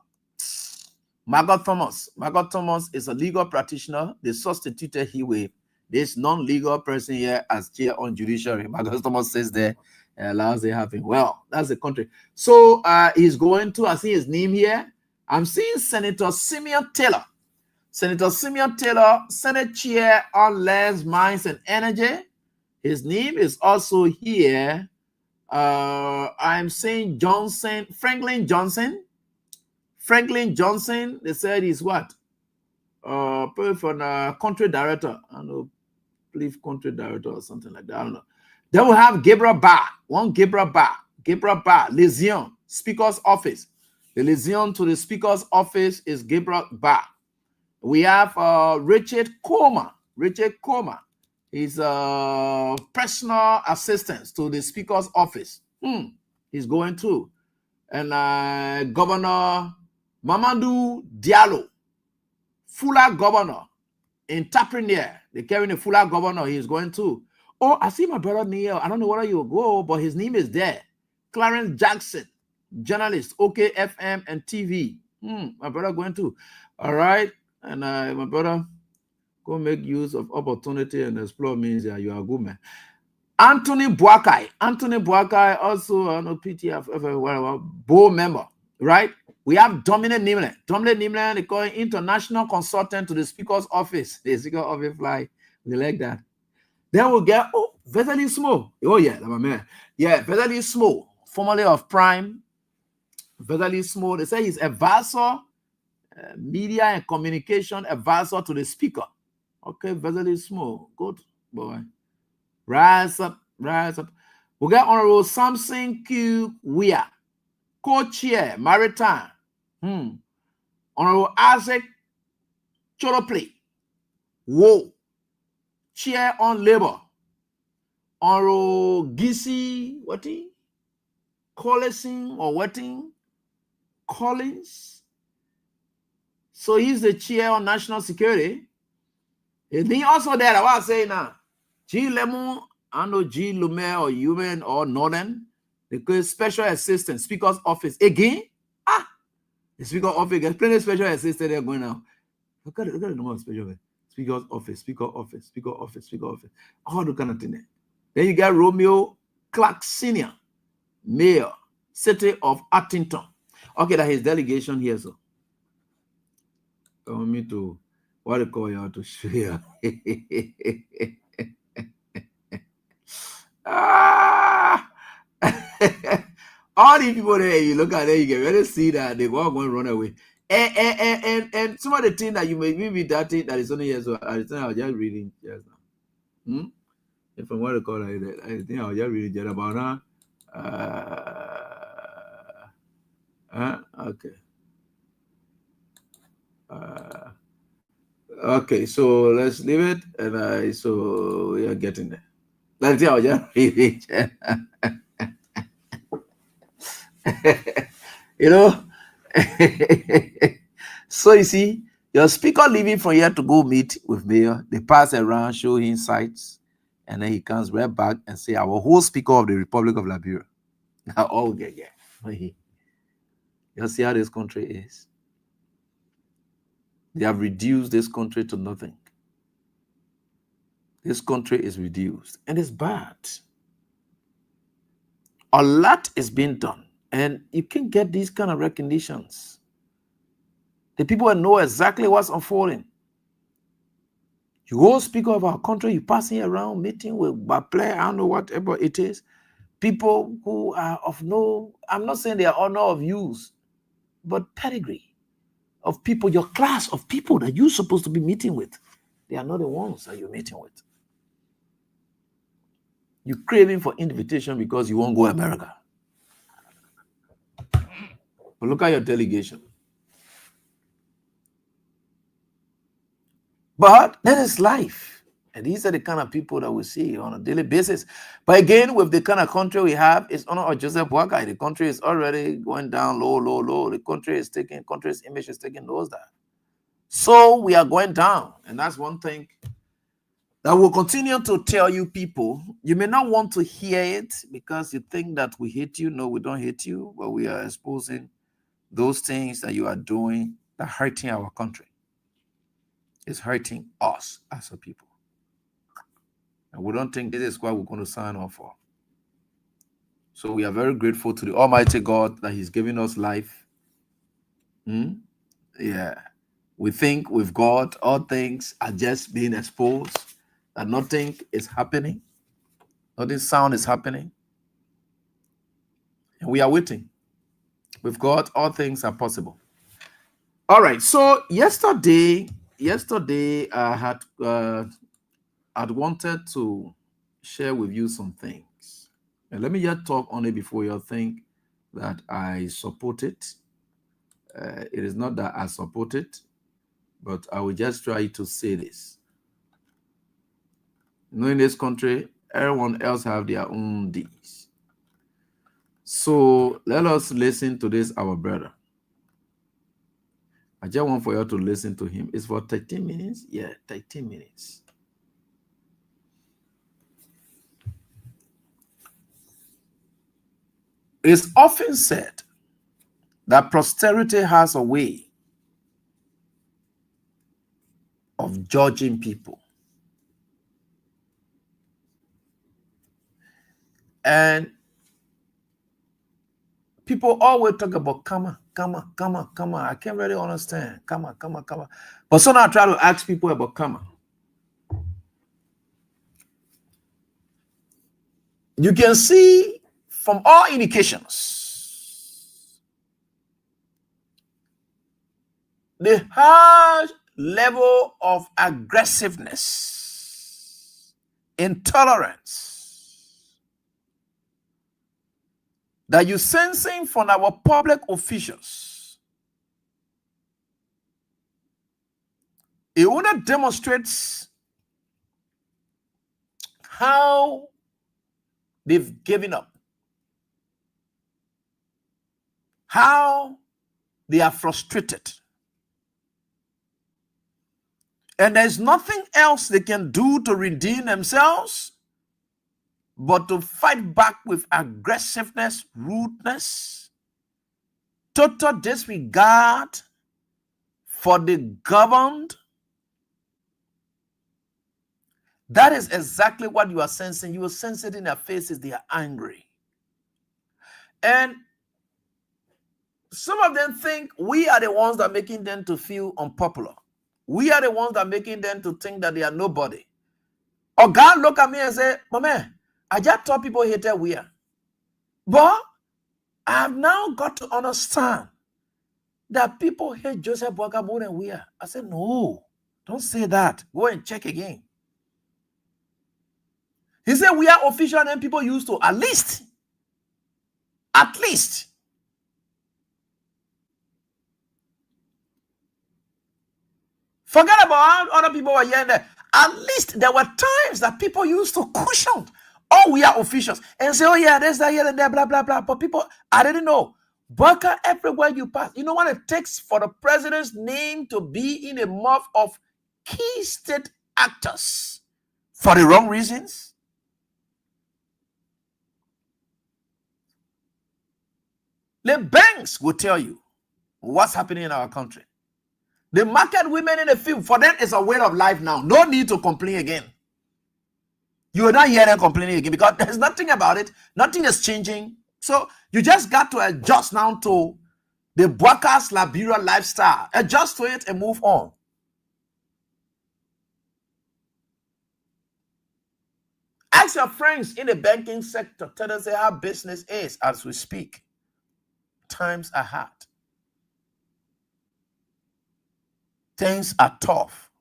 Margot Thomas. Margot Thomas is a legal practitioner. They substituted him with this non-legal person here as chair on judiciary. Margot Thomas says there allows it happen. Well, that's the country. So he's going to, I see his name here. I'm seeing Senator Simeon Taylor. Senator Simeon Taylor, Senate Chair on Lands, Mines, and Energy. His name is also here. I'm saying Johnson, Franklin Johnson. Franklin Johnson, they said he's what? From country director. I don't know, believe country director or something like that. I don't know. Then we have Gabriel Barr. Gabriel Barr, liaison, Speaker's office. The liaison to the Speaker's office is Gabriel Barr. We have Richard Comer. He's a personal assistant to the Speaker's office. He's going to. And Governor Mamadou Diallo, Fuller governor in Taprinier. They're carrying a Fuller governor. He's going to. Oh, I see my brother Neil. I don't know where you go, but his name is there. Clarence Jackson, journalist, OKFM and TV. My brother going to. All right. And my brother, go make use of opportunity and explore means that you are a good man. Anthony Boakai, also an PTF board member, right? We have Dominic Nimlen, they call him international consultant to the Speaker's office. The Speaker's office fly, we like that. Then we'll get Vesely Small. Oh yeah, my man. Yeah, Vesely Small, formerly of Prime. Vesely Small, they say he's advisor, media and communication advisor to the Speaker. Okay, Vesely Small, good boy. Rise up. We got Honorable Samson Q. Weir, co-chair, Maritime. Honorable Isaac Choropley, chair on labor. Honorable Gissy, Collins. So he's the chair on national security. He also there, I was saying now. G. Lemon, I know G. Lume or Human or Northern, the special assistant, Speaker's office. Again, the Speaker's office, there's plenty of special assistant there going now. Look at the number of special Speaker's office. All the kind of thing there. Then you get Romeo Clark Sr., Mayor, City of Arlington. Okay, that's his delegation here, so. I want me to, what do you call you to show you? All these people there, you look at them, you can really see that they all going to run away. And some of the things that you may be that thing that is only here, so I think I was just reading just now. If I want to call it, I think I was just reading just about okay. Okay, so let's leave it, and so we are getting there. Let's see how just reading. You know? So you see, your speaker leaving from here to go meet with mayor, they pass around, show him sights, and then he comes right back and say, our whole speaker of the Republic of Liberia. Oh, yeah. You see how this country is? They have reduced this country to nothing. This country is reduced, and it's bad. A lot is being done, and you can get these kind of recognitions. The people know exactly what's unfolding. You go speaker of our country, you passing around, meeting with Baple, I don't know, whatever it is. People who are of no, I'm not saying they are honor of use, but pedigree of people, your class of people that you're supposed to be meeting with. They are not the ones that you're meeting with. You're craving for invitation because you won't go to America. But look at your delegation. But that is life. And these are the kind of people that we see on a daily basis. But again, with the kind of country we have, it's honor of Joseph Boakai. The country is already going down low. The country's image is taking those down. So we are going down. And that's one thing that will continue to tell you people. You may not want to hear it because you think that we hate you. No, we don't hate you, but we are exposing those things that you are doing that are hurting our country. It's hurting us as a people. And we don't think this is what we're going to sign off for. So we are very grateful to the Almighty God that He's giving us life. Yeah. We think with God, all things are just being exposed, that nothing is happening. Nothing sound is happening. And we are waiting. With God, all things are possible. All right. So yesterday I had wanted to share with you some things. And let me just talk on it before you think that I support it. It is not that I support it, but I will just try to say this. You know, in this country, everyone else have their own deeds. So let us listen to this, our brother. I just want for you to listen to him. It's for 13 minutes. Yeah, 13 minutes. It's often said that posterity has a way of judging people. And people always talk about karma. I can't really understand. Karma. But so now I try to ask people about karma. You can see from all indications the high level of aggressiveness, intolerance that you're sensing from our public officials. It only demonstrates how they've given up, how they are frustrated. And there's nothing else they can do to redeem themselves but to fight back with aggressiveness, rudeness, total disregard for the governed. That is exactly what you are sensing. You will sense it in their faces. They are angry. And some of them think we are the ones that are making them to feel unpopular. We are the ones that are making them to think that they are nobody. Or God look at me and say, Mama, I just thought people hated we are. But I have now got to understand that people hate Joseph Boakai more than we are. I said, no, don't say that. Go and check again. He said we are official and people used to at least. Forget about how other people were here and there. At least there were times that people used to cushion. Oh, we are officials. And say, oh yeah, there's that here and there, blah, blah, blah. But people, I didn't know. Burka everywhere you pass. You know what it takes for the president's name to be in the mouth of key state actors for the wrong reasons? The banks will tell you what's happening in our country. The market women in the field, for them, it's a way of life now. No need to complain again. You will not hear them complaining again because there's nothing about it. Nothing is changing. So you just got to adjust now to the Burka's Liberian lifestyle. Adjust to it and move on. Ask your friends in the banking sector. Tell them how business is as we speak. Times are hard. Things are tough.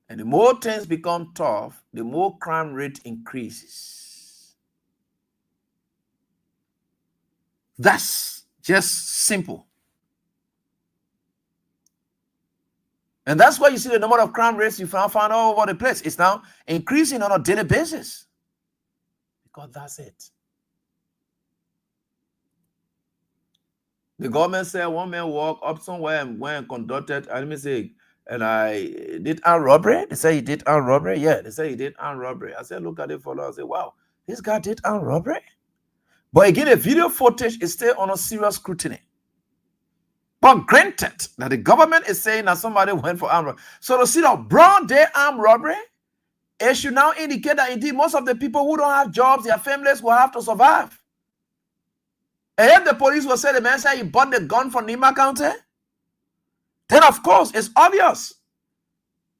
And the more things become tough, the more crime rate increases. That's just simple. And that's why you see the number of crime rates you found all over the place. It's now increasing on a daily basis. Because that's it. The government said one man walked up somewhere and went and conducted, let me say, and I did armed robbery. They say he did armed robbery. Yeah, they say he did armed robbery. I said, look at it for I said, wow, this guy did armed robbery. But again, the video footage is still on a serious scrutiny. But granted that the government is saying that somebody went for armed robbery. So to see that broad day armed robbery, it should now indicate that indeed most of the people who don't have jobs, their families will have to survive. And if the police will say the man said he bought the gun from Nima County, then of course it's obvious.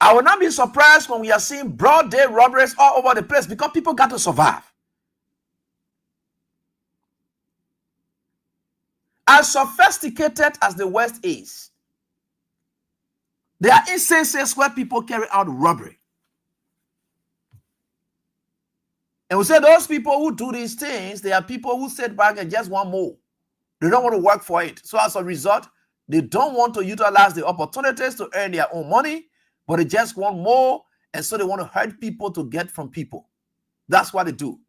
I will not be surprised when we are seeing broad day robberies all over the place because people got to survive. As sophisticated as the West is, there are instances where people carry out robbery. And we say those people who do these things, they are people who sit back and just want more. They don't want to work for it. So as a result, they don't want to utilize the opportunities to earn their own money, but they just want more. And so they want to hurt people to get from people. That's what they do.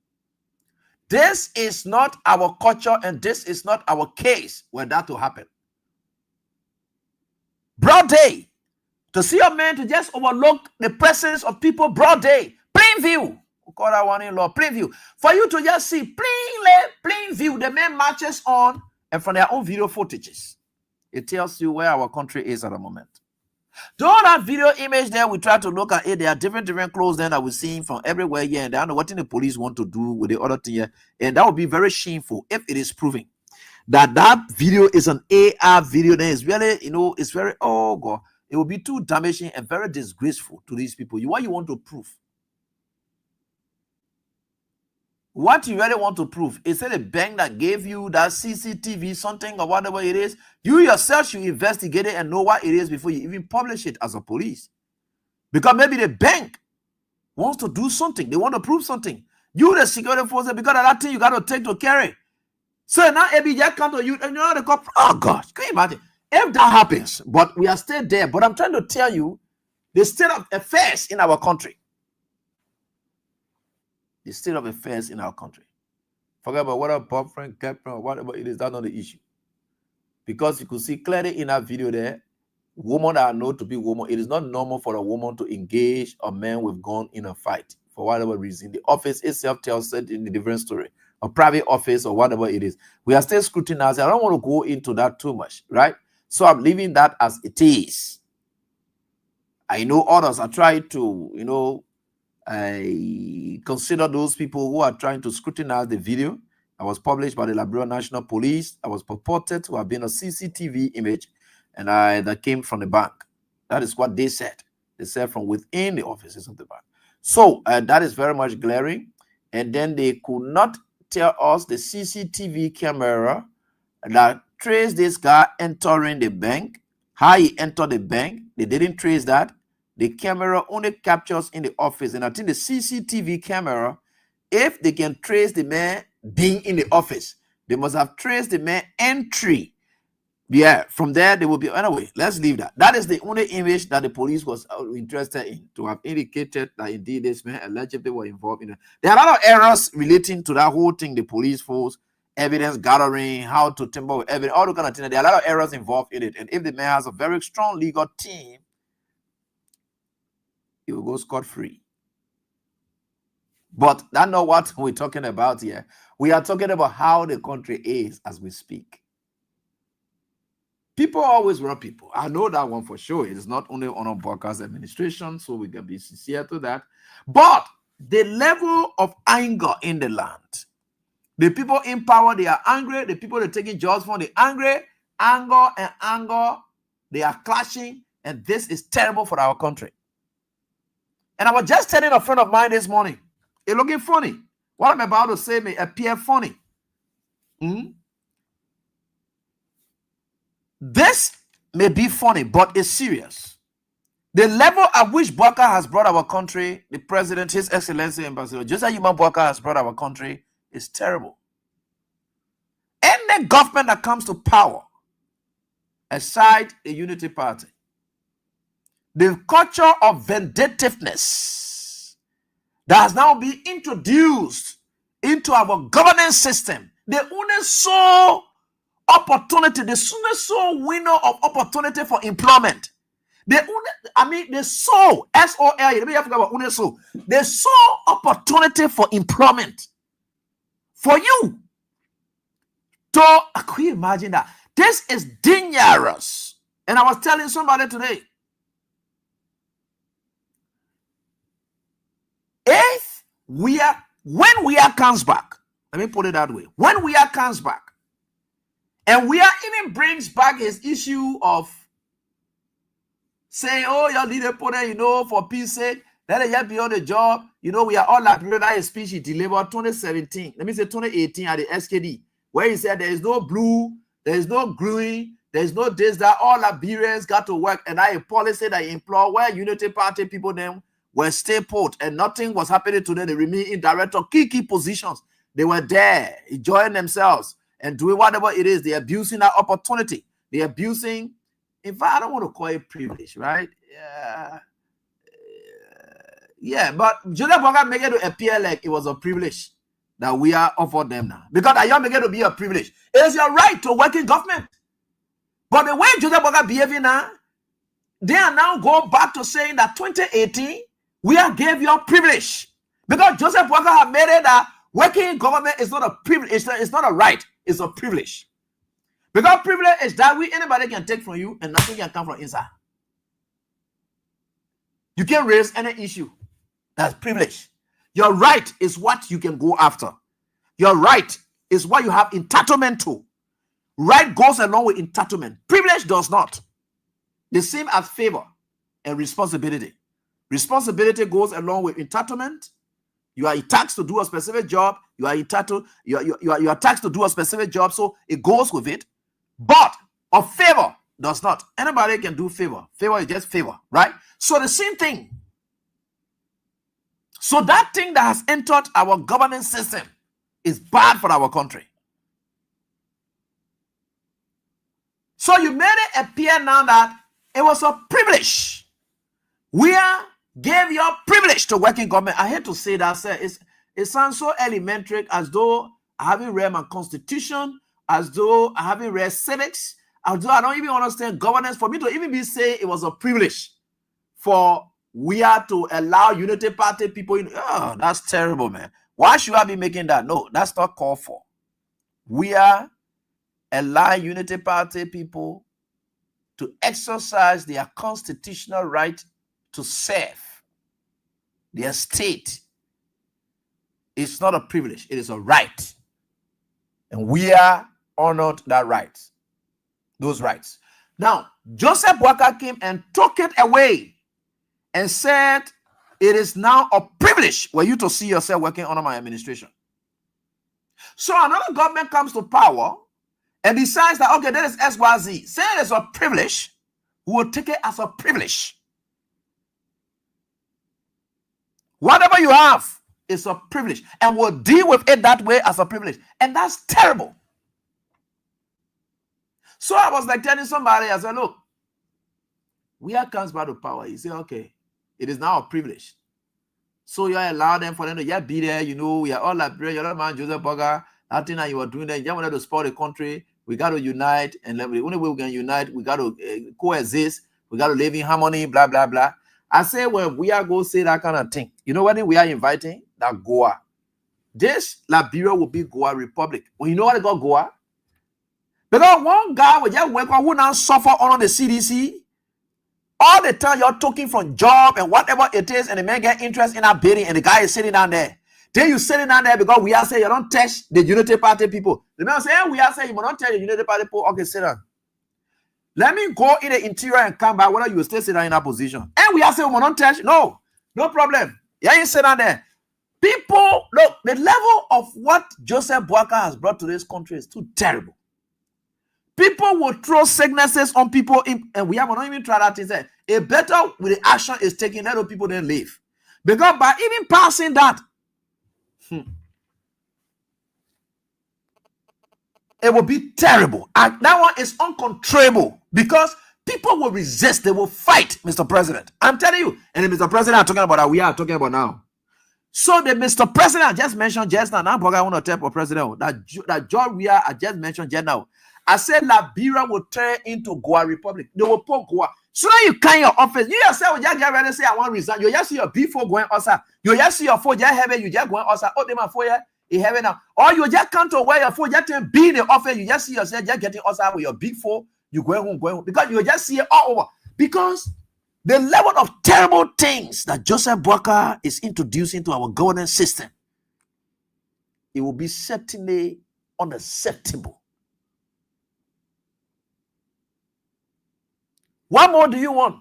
This is not our culture and this is not our case where that will happen. Broad day. To see a man to just overlook the presence of people, broad day. Plain view. We call that one in law, plain view. For you to just see plain view, the man marches on and from their own video footages. It tells you where our country is at the moment. Though that video image there, we try to look at it. There are different clothes then that we're seeing from everywhere here, and I don't know what the police want to do with the other thing here. And that would be very shameful if it is proving that that video is an AR video. Then it's really, it's very, oh God, it will be too damaging and very disgraceful to these people. What you want to prove? What you really want to prove is that the bank that gave you that CCTV, something or whatever it is, you yourself should investigate it and know what it is before you even publish it as a police. Because maybe the bank wants to do something. They want to prove something. You, the security force, because of that thing you got to take to carry. So now ABJ come to you and the cop. Oh gosh, can you imagine? If that happens, but we are still there. But I'm trying to tell you the state of affairs in our country. The state of affairs in our country. Forget about whether boyfriend, girlfriend, or whatever it is, that's not the issue. Because you could see clearly in that video there, women that are known to be women, it is not normal for a woman to engage a man with gun in a fight for whatever reason. The office itself tells it in a different story. A private office or whatever it is. We are still scrutinizing. I don't want to go into that too much, right? So I'm leaving that as it is. I know others are trying to, I consider those people who are trying to scrutinize the video that was published by the Liberian National Police. I was purported to have been a CCTV image and that came from the bank. That is what they said. They said from within the offices of the bank. So that is very much glaring. And then they could not tell us the CCTV camera that traced this guy entering the bank, how he entered the bank. They didn't trace that. The camera only captures in the office. And I think the CCTV camera, if they can trace the man being in the office, they must have traced the man entry Yeah, from there they will be. Anyway, let's leave that. That is the only image that the police was interested in, to have indicated that indeed this man allegedly were involved in it. There are a lot of errors relating to that whole thing, the police force, evidence gathering, how to timber with evidence, all the kind of things. There are a lot of errors involved in it. And if the man has a very strong legal team, he will go scot-free. But that's not what we're talking about here. We are talking about how the country is as we speak. People always run people. I know that one for sure. It is not only on Bawka's administration, so we can be sincere to that. But the level of anger in the land, the people in power, they are angry. The people that are taking jobs from, they are angry. Anger, they are clashing. And this is terrible for our country. And I was just telling a friend of mine this morning, it's looking funny. What I'm about to say may appear funny. This may be funny, but it's serious. The level at which Bawka has brought our country, the president, His Excellency Ambassador Joseph Yuma Bawka has brought our country, is terrible. Any government that comes to power, aside the Unity Party, the culture of vindictiveness that has now been introduced into our governance system, the only sole opportunity, the sole window of opportunity for employment, the sole S-O-L, let me have to go about so the sole opportunity for employment for you. So, can you imagine that? This is dangerous. And I was telling somebody today, when we are comes back, let me put it that way. When we are comes back, and we are even brings back his issue of saying, oh, your leader put it, for peace sake, let it just be on the job. We are all like that speech he delivered 2017. Let me say 2018 at the SKD, where he said there is no blue, there is no green, there is no this, that all Liberians got to work. And a policy that he employed where Unity Party people then were stay put and nothing was happening to them. They remain in direct or key positions. They were there, enjoying themselves and doing whatever it is. They're abusing that opportunity. They're abusing, in fact, I don't want to call it privilege, right? Yeah, but Joseph Bawka make it to appear like it was a privilege that we are offered them now. Because I make it to be a privilege. It is your right to work in government. But the way Joseph Bawka behaving now, they are now go back to saying that 2018, we are gave you a privilege. Because Joseph Bawka have made it that working in government is not a privilege, it's not a right, it's a privilege. Because privilege is that anybody can take from you and nothing can come from inside. You can raise any issue. That's privilege. Your right is what you can go after. Your right is what you have entitlement to. Right goes along with entitlement. Privilege does not. The same as favor and responsibility. Responsibility goes along with entitlement. You are taxed to do a specific job. You are entitled. You are taxed to do a specific job, so it goes with it. But a favor does not. Anybody can do favor. Favor is just favor, right? So the same thing. So that thing that has entered our governance system is bad for our country. So you made it appear now that it was a privilege. We gave you a privilege to work in government. I hate to say that, sir. It sounds so elementary, as though I haven't read my constitution, as though I haven't read civics, as though I don't even understand governance. For me to even be saying it was a privilege for we are to allow Unity Party people in. Oh, that's terrible, man. Why should I be making that? No, that's not called for. We are allowing Unity Party people to exercise their constitutional right to serve their state. It's not a privilege, it is a right. And we are honored that right, those rights. Now, Joseph Bawka came and took it away and said, it is now a privilege for you to see yourself working under my administration. So another government comes to power and decides that, okay, that is XYZ. Say it is a privilege, we will take it as a privilege. Whatever you have is a privilege, and we'll deal with it that way as a privilege. And that's terrible. So I was like telling somebody, I said, look, we are comes back to power. He said, okay, it is now a privilege. So you allow them for them to just be there. You know, we are all Liberian. You're not man, Joseph Burger. That thing that you are doing there, you just wanted to spoil the country. We got to unite. And the only way we can unite, we got to coexist. We got to live in harmony, blah, blah, blah. I say, when we are going to say that kind of thing, you know what we are inviting? That Goa. This Liberia will be Goa Republic. Well, you know what they got Goa? Because one guy will just work on who now suffer on the CDC. All the time you're talking from job and whatever it is, and the man get interest in that bidding, and the guy is sitting down there. Then you sitting down there because we are saying you don't touch the Unity Party people. The man say, hey, we are saying you don't touch the Unity Party people. Okay, sit down. Let me go in the interior and come back whether you will still sit down in that position. And we are saying we don't touch. No problem. Yeah, you sit down there. People, look, the level of what Joseph Boakai has brought to this country is too terrible. People will throw sicknesses on people, and we have not even tried that. Say, a better with the action is taken, let those people then leave. Because by even passing that, it will be terrible. And that one is uncontrollable because people will resist, they will fight, Mr. President. I'm telling you. And the Mr. President I'm talking about that we are talking about now. So the Mr. President I just mentioned just now, I want to tell the President that George Weah I just mentioned just now. I said Liberia will turn into Goa Republic. They will put Goa. So now you can your office. You yourself will just get ready to say I want to resign. You just see your B4 going outside. You just see your phone just heaven. You just going outside. Oh, they my phone in heaven now. Or you just come to where your phone just be in the office. You just see yourself just getting outside with your B4. You going home. Because you just see it all over. Because the level of terrible things that Joseph Boakai is introducing to our governance system, it will be certainly unacceptable. What more do you want?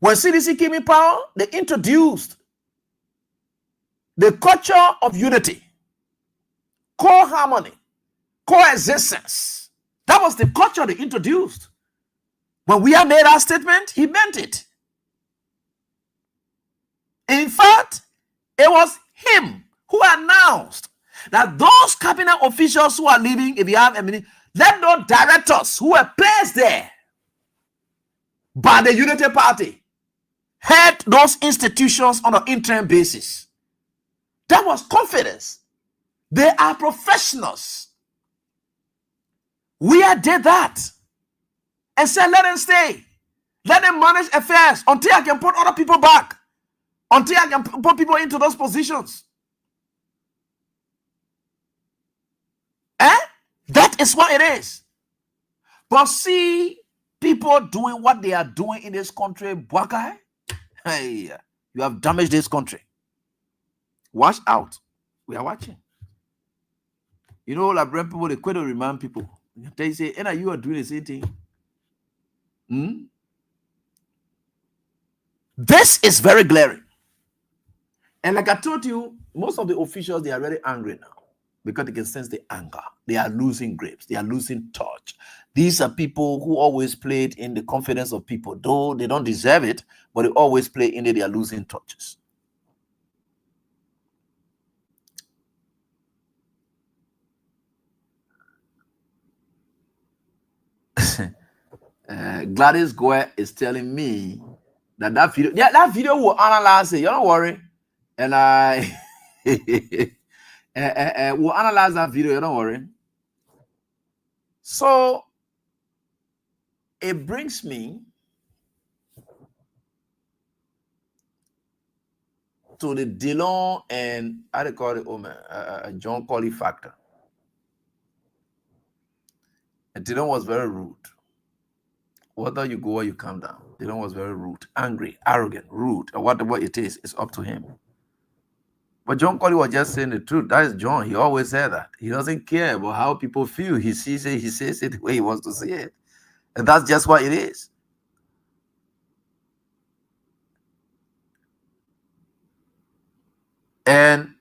When CDC came in power, they introduced the culture of unity, co-harmony, coexistence. That was the culture they introduced. When we have made our statement, he meant it. In fact, it was him who announced that those cabinet officials who are leaving, if you have a minute, let those directors who were placed there by the Unity Party head those institutions on an interim basis. That was confidence. They are professionals. We did that and said, let them stay. Let them manage affairs until I can put other people back. Until I can put people into those positions. That is what it is. But see, people doing what they are doing in this country, Boakai, hey, you have damaged this country. Watch out. We are watching. You know, Liberian people, they quit to remind people. They say, Ena, you are doing the same thing. This is very glaring. And like I told you, most of the officials, they are very angry now. Because they can sense the anger. They are losing grips. They are losing touch. These are people who always played in the confidence of people. Though they don't deserve it, but they always play in it. They are losing touches. Gladys Goe is telling me that video will analyze it. You don't worry. And I... we'll analyze that video, don't worry. So it brings me to the Dillon and how they call it, John Colley factor. And Dillon was very rude. Whether you go or you come down, Dillon was very rude, angry, arrogant, rude, or whatever it is, it's up to him. But John Colley was just saying the truth. That is John. He always said that. He doesn't care about how people feel. He sees it, he says it the way he wants to say it. And that's just what it is. And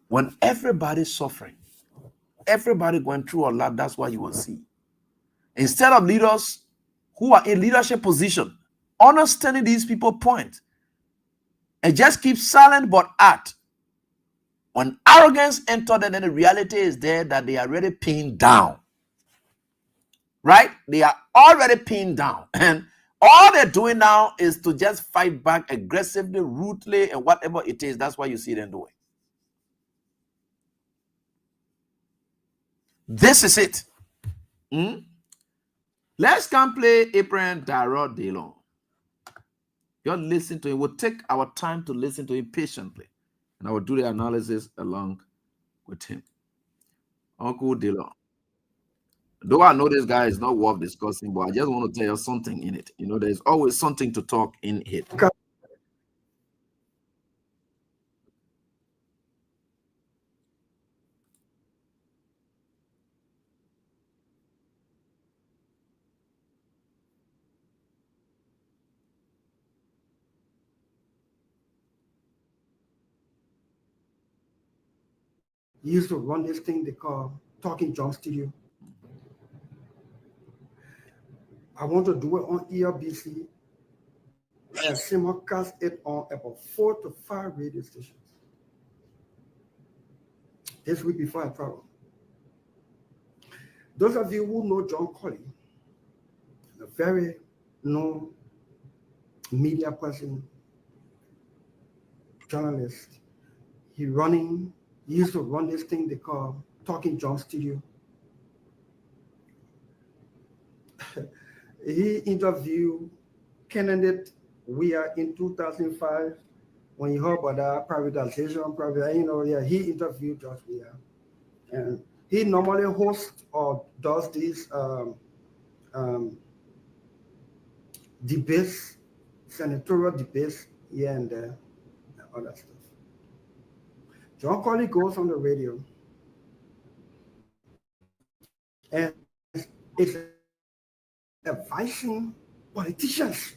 when everybody's suffering, everybody going through a lot, that's what you will see. Instead of leaders who are in leadership position, understanding these people point, and just keep silent but act. When arrogance entered, then the reality is there that they are already pinned down. Right? They are already pinned down. And all they're doing now is to just fight back aggressively, ruthlessly, and whatever it is. That's what you see them doing. This is it. Let's come play Abraham Darrell Delon. You'll listen to him. We'll take our time to listen to him patiently. And I will do the analysis along with him. Uncle Delon. Though I know this guy is not worth discussing, but I just want to tell you something in it. You know, there's always something to talk in it. He used to run this thing they call Talking Drum Studio. I want to do it on ERBC and simulcast it on about 4 to 5 radio stations. This week before I travel. Those of you who know John Colley, a very known media person, journalist, he used to run this thing they call Talking Drum Studio. He interviewed candidate Weah in 2005 when he heard about that privatization, he interviewed George Weah. And he normally hosts or does these debates, senatorial debates here and there, and other stuff. John Colley goes on the radio and is advising politicians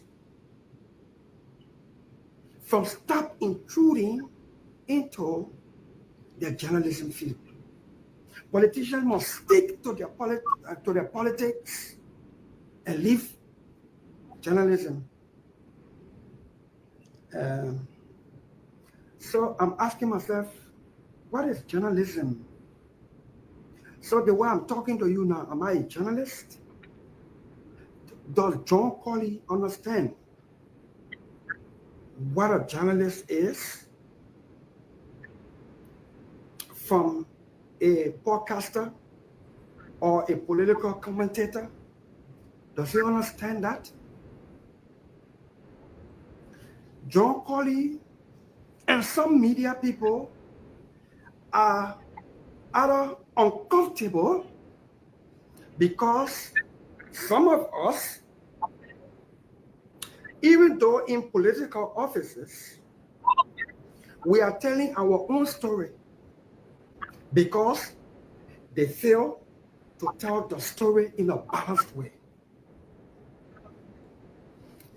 from stop intruding into their journalism field. Politicians must stick to their politics and leave journalism. So I'm asking myself, what is journalism? So the way I'm talking to you now, am I a journalist? Does John Colley understand what a journalist is from a podcaster or a political commentator? Does he understand that? John Colley and some media people are either uncomfortable because some of us, even though in political offices, we are telling our own story because they fail to tell the story in a balanced way.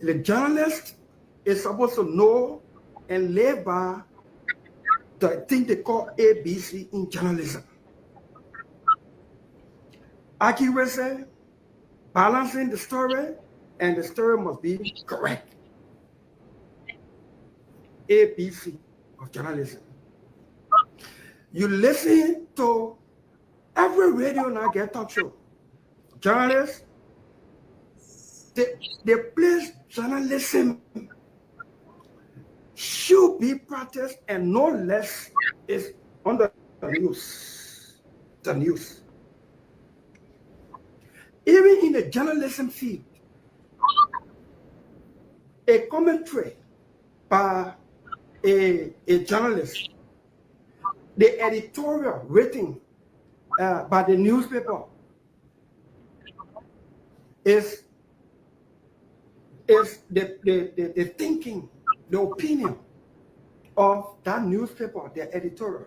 The journalist is supposed to know and live by the thing they call ABC in journalism. Accuracy, balancing the story, and the story must be correct. ABC of journalism. You listen to every radio now get talk show. Journalists, they place journalism should be practiced and no less is on the news. The news. Even in the journalism field, a commentary by a journalist, the editorial rating by the newspaper is the thinking, the opinion of that newspaper, the editorial.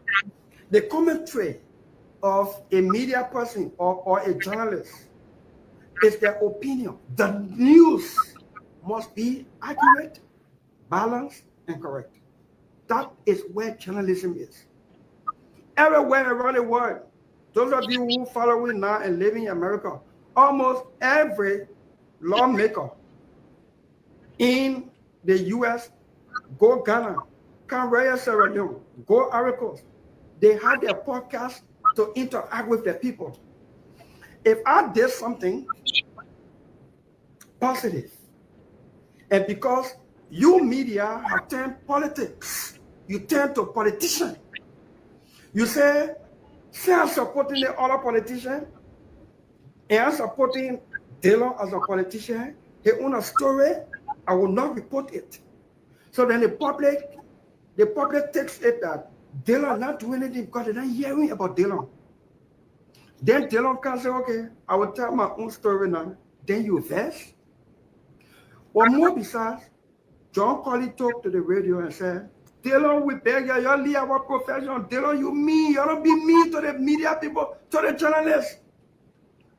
The commentary of a media person or a journalist is their opinion. The news must be accurate, balanced, and correct. That is where journalism is. Everywhere around the world, those of you who follow me now and live in America, almost every lawmaker in the U.S., go Ghana, Canberra, Sierra Leone, go Ivory Coast, they have their podcast to interact with the people. If I did something positive, and because you media have turned politics, you turn to politician. You say I'm supporting the other politician, and I'm supporting Dillon as a politician. He own a story, I will not report it. So then the public takes it that Dillon not doing anything because they're not hearing about Dillon. Then Dillon can say, okay, I will tell my own story now. Then you vex. Or more besides, John Colley talked to the radio and said, Dillon, we beg you, you leave our profession. Dillon, you don't be mean to the media people, to the journalists.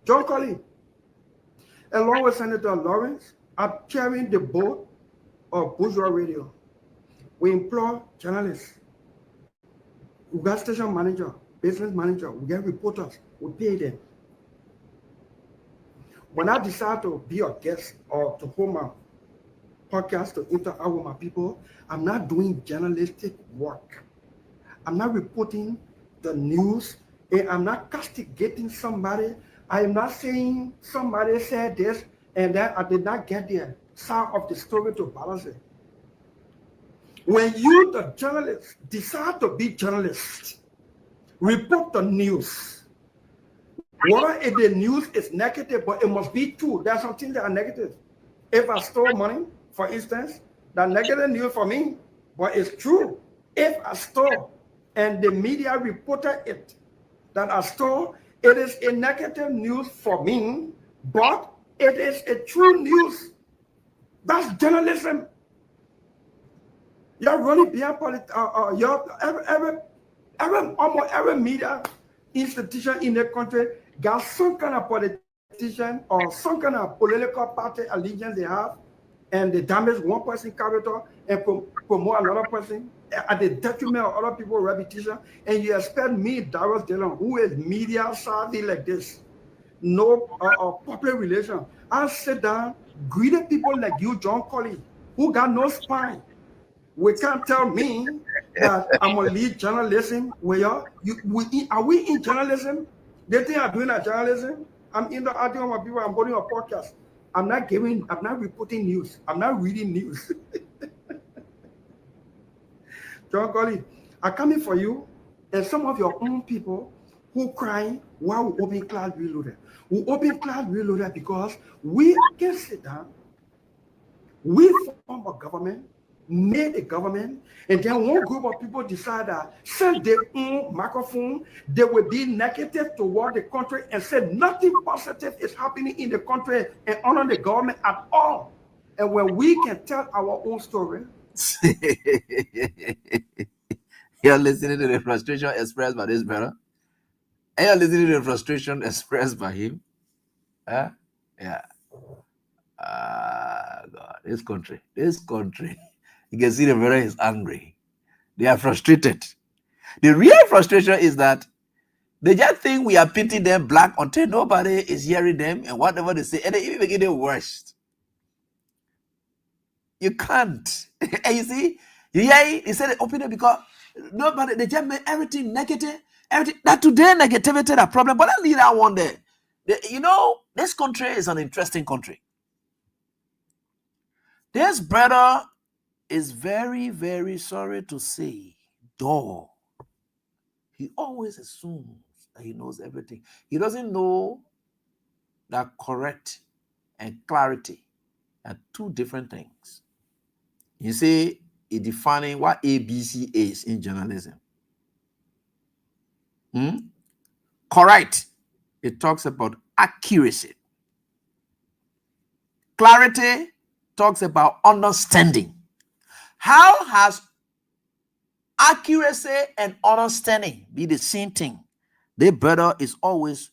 John Colley, along with Senator Lawrence, are carrying the boat of bourgeois radio. We employ journalists. We got station manager, business manager, we get reporters, we pay them. When I decide to be a guest or to hold my podcast to interact with my people, I'm not doing journalistic work. I'm not reporting the news, and I'm not castigating somebody. I am not saying somebody said this and that I did not get the side of the story to balance it. When you, the journalist, decide to be journalist, report the news. Whether if the news is negative, but it must be true. There's some things that are negative. If I stole money, for instance, the negative news for me, but it's true. If I stole and the media reported it that I stole, it is a negative news for me, but it is a true news. That's journalism. You're running beyond politics. Almost every media institution in the country got some kind of politician or some kind of political party allegiance they have, and they damage one person's character and promote another person at the detriment of other people's reputation. And you expect me, Darius Dillon, who is media savvy like this, no public relations, I sit down, greeted people like you, John Colley, who got no spine. We can't tell me that I'm gonna lead journalism. Are we in journalism? They think I'm doing a journalism. I'm in the audio of my people. I'm holding a podcast. I'm not reporting news. I'm not reading news. John Colley, I'm coming for you and some of your own people who crying while we open Class Reloaded. We open Class Reloaded because we can sit down, we form a government, made a government, and then one group of people decide that send their own microphone, they will be negative toward the country and say nothing positive is happening in the country and honor the government at all. And when we can tell our own story. You're listening to the frustration expressed by this brother? And you're listening to the frustration expressed by him? Yeah. God, this country. You can see the brother is angry. They are frustrated. The real frustration is that they just think we are pitting them black until nobody is hearing them and whatever they say, and they even make it worse. You can't. And you see, he said open it because nobody, they just make everything negative. Everything that today negativity a problem, but I leave that one there. This country is an interesting country. This brother is very, very sorry to say, though, he always assumes that he knows everything. He doesn't know that correct and clarity are two different things. You see, he's defining what ABC is in journalism. Correct, it talks about accuracy. Clarity talks about understanding. How has accuracy and understanding be the same thing? The brother is always,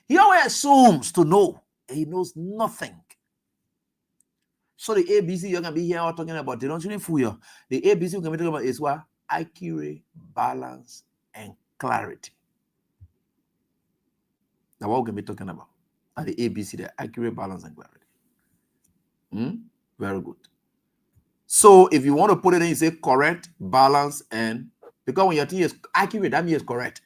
he always assumes to know, and he knows nothing. So the ABC you're going to be here talking about, they don't really fool you. The ABC you're going to be talking about is what? Accurate, balance, and clarity. Now what we're going to be talking about are the ABC, the accurate, balance, and clarity. Very good. So if you want to put it in, you say correct, balance, and Because when your thing is accurate, that means it's correct.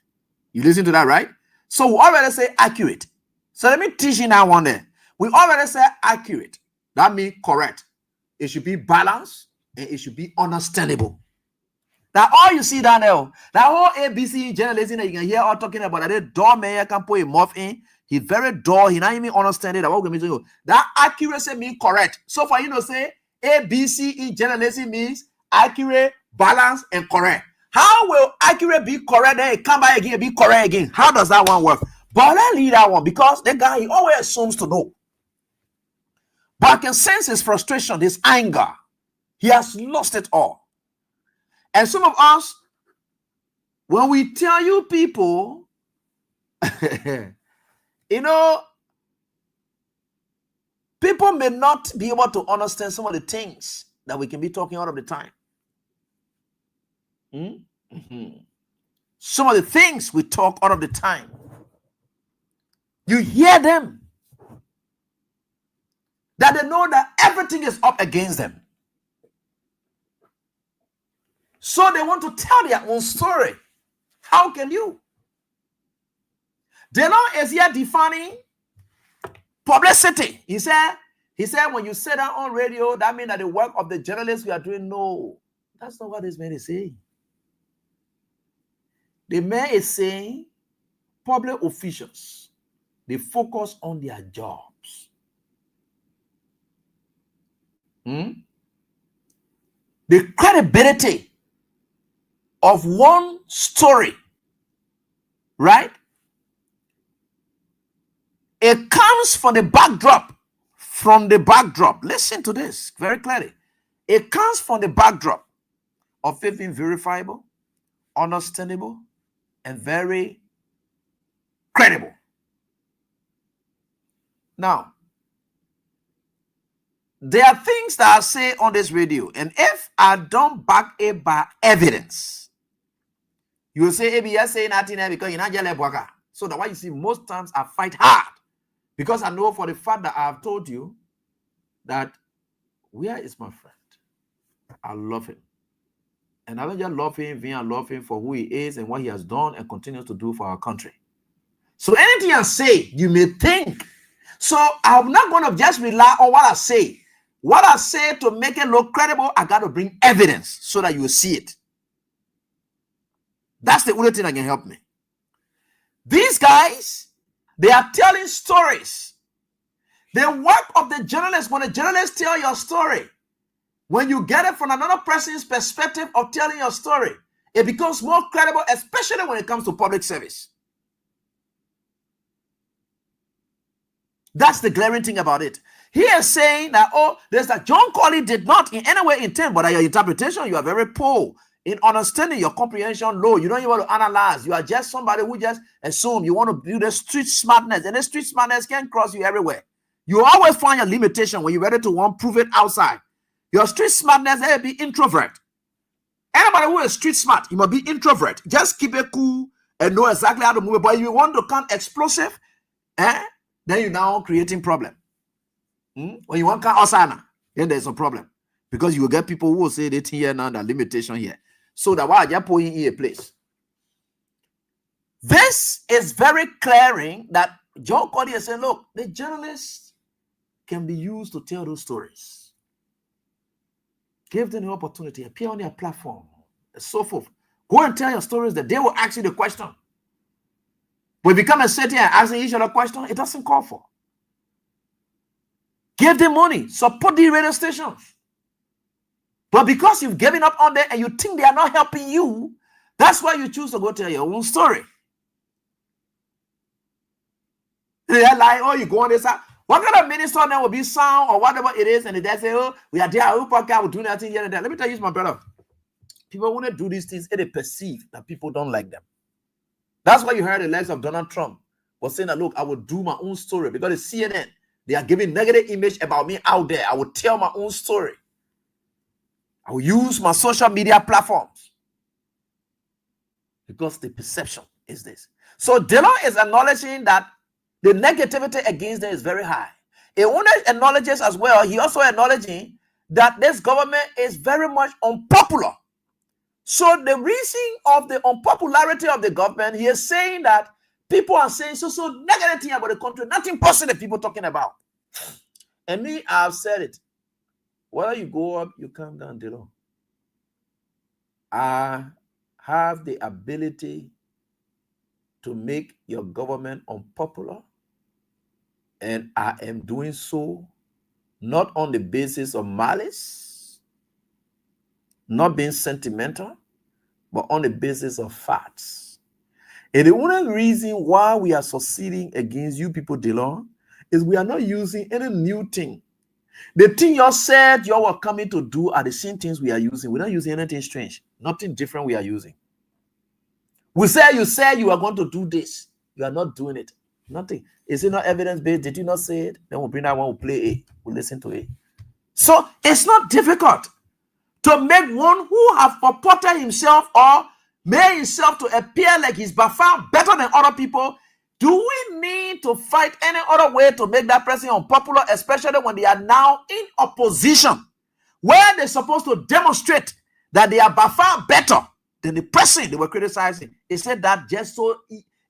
You listen to that, right? So we already say accurate. So let me teach you now one there. We already say accurate. That means correct. It should be balanced and it should be understandable. Now, all you see down there, that whole ABC journalism that you can hear all talking about, that dull mayor can put a mouth in. He's very dull. He not even understand it. That accuracy means correct. So for you to say ABCE journalism means accurate, balanced, and correct. How will accurate be correct? Then it come back again, be correct again. How does that one work? But let's leave that one because the guy, he always assumes to know. But I can sense his frustration, his anger. He has lost it all. And some of us, when we tell you people, you know, people may not be able to understand some of the things that we can be talking all of the time. Some of the things we talk all of the time. You hear them. That they know that everything is up against them. So they want to tell their own story. How can you? The law is here defining publicity. He said when you say that on radio, that means that the work of the journalists we are doing. No, that's not what this man is saying. The man is saying public officials, they focus on their jobs. The credibility of one story, right? It comes from the backdrop. Listen to this very clearly. It comes from the backdrop of it being verifiable, understandable, and very credible. Now, there are things that I say on this radio, and if I don't back it by evidence, you will say, ABS say nothing because you're not yelling. So that's why you see most times I fight hard. Because I know for the fact that I have told you that where is my friend? I love him. And I don't just love him, I love him for who he is and what he has done and continues to do for our country. So anything I say, you may think. So I'm not going to just rely on what I say. What I say to make it look credible, I got to bring evidence so that you will see it. That's the only thing that can help me. These guys, they are telling stories. The work of the journalist, when a journalist tells your story, when you get it from another person's perspective of telling your story, it becomes more credible, especially when it comes to public service. That's the glaring thing about it. He is saying that, oh, there's that John Colley did not in any way intend, but your interpretation, you are very poor in understanding, your comprehension low. You don't even want to analyze. You are just somebody who just assume you want to do the street smartness, and the street smartness can cross you everywhere. You always find your limitation when you're ready to want prove it outside. Your street smartness, they be introvert. Anybody who is street smart, you must be introvert. Just keep it cool and know exactly how to move it. But if you want to become explosive, then you're now creating problem. When you want to come outside, then there's a problem. Because you will get people who will say that here now, the limitation here. So that why I just put in a place. This is very clearing that John Cody is saying, look, the journalists can be used to tell those stories. Give them the opportunity, appear on their platform, and so forth. Go and tell your stories that they will ask you the question. But if you come and sit here and ask each other a question, it doesn't call for. Give them money, support the radio stations. But because you've given up on them and you think they are not helping you, that's why you choose to go tell your own story. They're like, oh, you go on this side. What kind of minister then will be sound or whatever it is, and they say, oh, we are there, we will do nothing here and there. Let me tell you, my brother. People want to do these things and they perceive that people don't like them. That's why you heard the likes of Donald Trump was saying that, look, I will do my own story because the CNN, they are giving negative image about me out there. I will tell my own story. I will use my social media platforms because the perception is this. So Dillon is acknowledging that the negativity against them is very high. He only acknowledges as well, he also acknowledging that this government is very much unpopular So the reason of the unpopularity of the government, he is saying that people are saying so negative thing about the country, nothing positive people talking about. And me, I've said it. Whether you go up, you come down below. I have the ability to make your government unpopular, and I am doing so not on the basis of malice, not being sentimental, but on the basis of facts. And the only reason why we are succeeding against you people, Delon, is we are not using any new thing. The thing you said you were coming to do are the same things we are using. We're not using anything strange, nothing different we are using. We say you said you are going to do this. You are not doing it. Nothing. Is it not evidence-based? Did you not say it? Then we'll bring that one, we'll play it. We'll listen to it. So it's not difficult to make one who have purported himself or made himself to appear like he's by far better than other people. Do we need to fight any other way to make that person unpopular, especially when they are now in opposition, where they're supposed to demonstrate that they are by far better than the person they were criticizing? Is it that just so?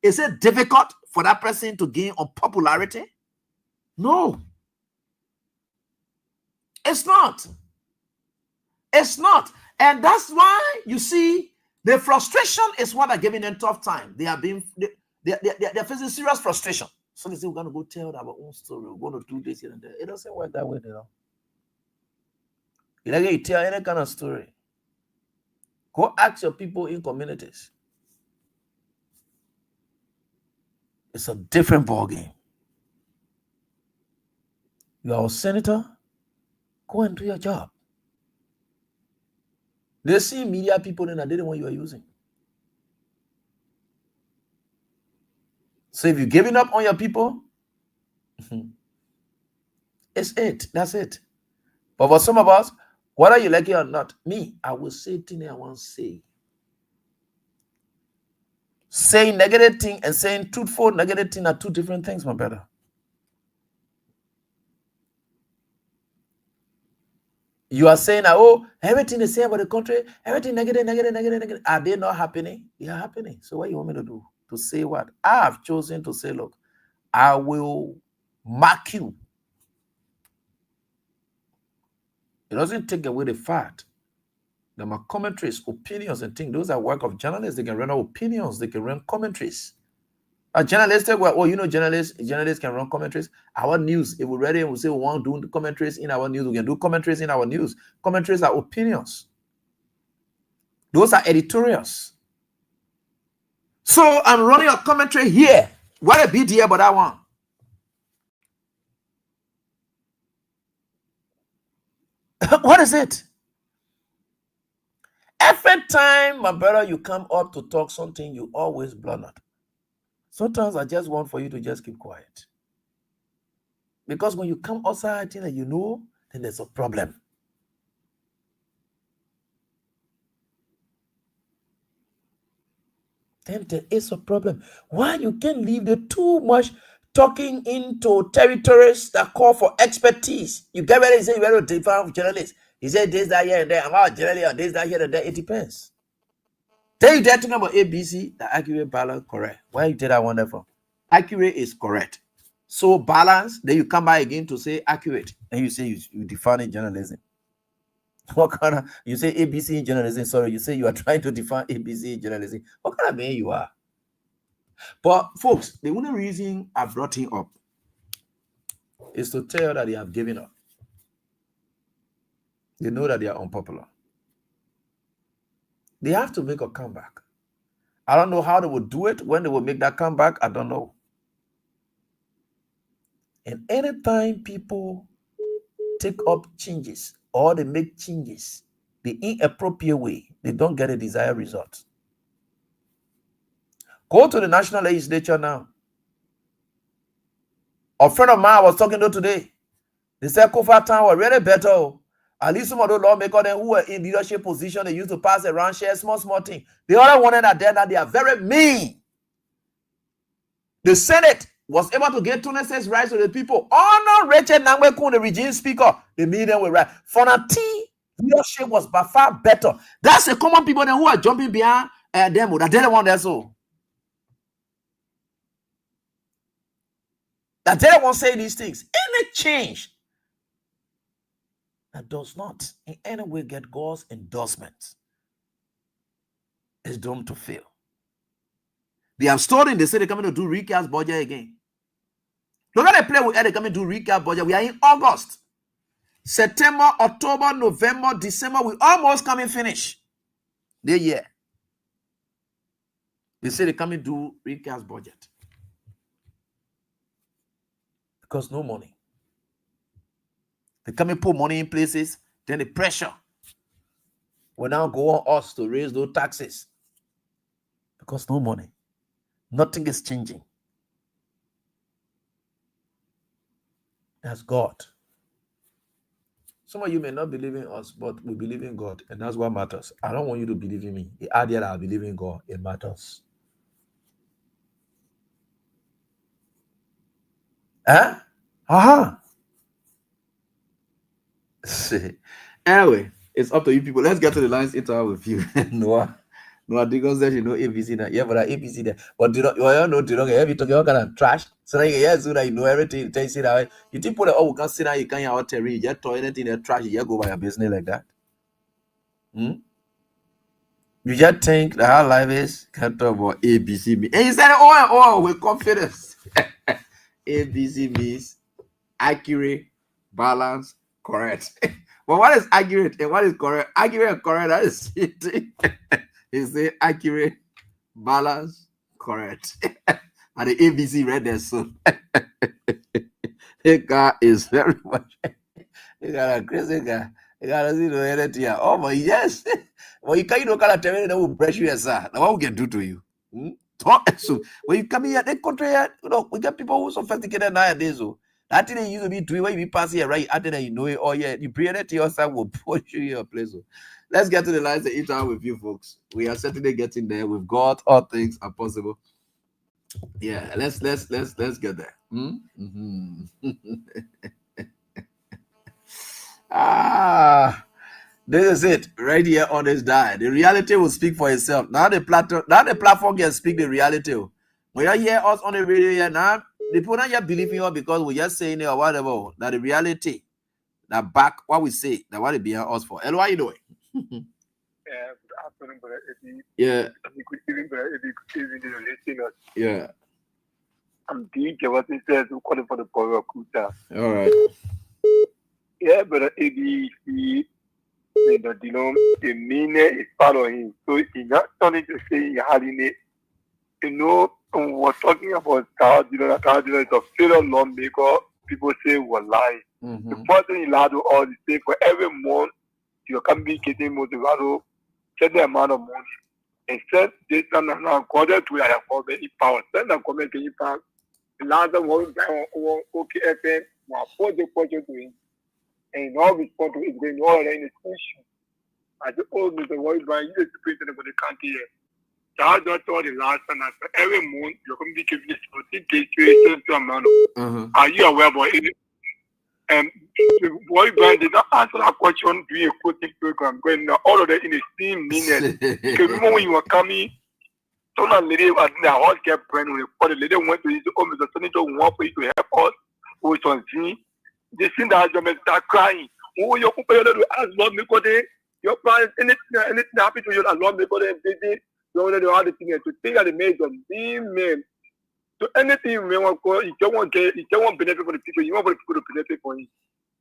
Is it difficult for that person to gain unpopularity? No. It's not. It's not. And that's why you see the frustration is what are giving them tough time. They are being they're facing serious frustration. So they say we're gonna go tell our own story, we're gonna do this here and there. It doesn't work that way, you know. You tell any kind of story. Go ask your people in communities. It's a different ballgame. You are a senator, go and do your job. They see media people in a different one you are using. So if you're giving up on your people, it's it. That's it. But for some of us, whether you like it or not, me, I will say things I want to say. Saying negative thing and saying truthful negative thing are two different things, my brother. You are saying, oh, everything they say about the country, everything negative. Are they not happening? They are happening. So what you want me to do? To say what? I have chosen to say, look, I will mark you. It doesn't take away the fact that my commentaries, opinions, and things, those are work of journalists. They can run opinions, they can run commentaries. A journalist, journalists can run commentaries. Our news, if we're ready and we say we want to do commentaries in our news, we can do commentaries in our news. Commentaries are opinions. Those are editorials. So I'm running a commentary here. What a big deal about that one. What is it? Every time, my brother, you come up to talk something, you always blunder. Sometimes I just want for you to just keep quiet. Because when you come outside, then there's a problem. Then there is a problem. Why you can't leave the too much talking into territories that call for expertise? You get ready and say you want to define journalists. He said this, that, here, and there. I'm out generally on this, that, here, and there. It depends. Then you dare talking about ABC, the accurate, balance, correct. Where you take that one from? Accurate is correct. So balance, then you come back again to say accurate. And you say you define journalism. What kind of, you say ABC in journalism, sorry, you say you are trying to define ABC in journalism. What kind of man you are? But folks, the only reason I brought him up is to tell you that they have given up. They know that they are unpopular. They have to make a comeback. I don't know how they will do it. When they will make that comeback, I don't know. And anytime people take up changes or they make changes the inappropriate way, they don't get a desired result. Go to the national legislature now. A friend of mine I was talking to today. They said Kofa Town was really better. At least some of those lawmakers who were in leadership position, they used to pass around, share small thing. The other one that they are very mean. The Senate was able to get 26 rights to the people. Honor Rachel Nangwekun, the regime speaker. The media were right. For a T, Leadership was by far better. That's the common people then who are jumping behind them. That they want that so. That they won't say these things. Any change that does not in any way get God's endorsement is doomed to fail. They have stolen, they say they're coming to do recast budget again. Look at the play with they're coming to do recast budget. We are in August. September, October, November, December, we almost coming finish the year. They say they coming to do recast budget. Because no money. They come and put money in places, then the pressure will now go on us to raise those taxes. Because no money. Nothing is changing. That's God. Some of you may not believe in us, but we believe in God, and that's what matters. I don't want you to believe in me. The idea that I believe in God, it matters. Huh? Anyway, it's up to you people. Let's get to the lines interview with you. Noah Digon says you know ABC now. Yeah, but ABC there. But you don't know every talking all kind of trash. So that so that you know everything. You say that you think people we can sit down, you can't out there, you just throw anything in the trash, you just go by your business like that. You just think that how life is, can't talk about ABC. And you said with confidence. ABC means accurate, balanced, correct. But what is accurate and what is correct? Accurate and correct, that is it. He say accurate, balanced, correct. And the ABC read there so. The guy is very much. He got a crazy guy. He got a zero anything. Oh my yes. Well, you can't kind of tell me that will brush you as now what we can do to you. So when you come here, the country, we get people who sophisticated nowadays. So that thing you used to be doing when you pass here, right? After that, you know it. Oh yeah, you pray that to yourself will push you your place. So let's get to the lines and interact with you folks. We are certainly getting there. With God, all things are possible. Yeah, let's get there. This is it right here on this diet. The reality will speak for itself. Now the platform can speak the reality. When you hear us on the radio here now, the people not yet believe in us because we're just saying it or whatever. That the reality, that back what we say, that what it behind us for. Hello, how you doing? Good afternoon, Brother Eddie. Yeah. Good evening, Brother Eddie. Good evening, the listeners. Yeah. I'm DJ. What he says, we're calling for the power of Kuta. All right. Yeah, Brother Eddie, the meaning is part of him. So he's not turning to say we're talking about that is a failure lawmaker. People say we're lying. The first thing you do all is say for every month you can be getting motivated, set the amount of money. And set this and according to your government power. Send a comment in power. Another one okay FM, we'll put the project to him. And all respond to it going all in the issue. I just told Mr. World Bank, you the president of the country here. That's not all the last time. Every month, you're going to be giving this 14 days to amount. Are you aware about it? The World Bank did not answer that question during a coaching program. Going all of that in the same minute. Because remember when you were coming, some lady was in the house kept praying when the lady went to his home, Mr. Senator want for you to help us. Who was on scene. They seen the husband start crying. Oh, your people to ask Lord because your parents anything happen to you as Lord because they you know the other thing to think that the made of being men. So anything you want to you don't want benefit for the people, you want for the people to benefit for you.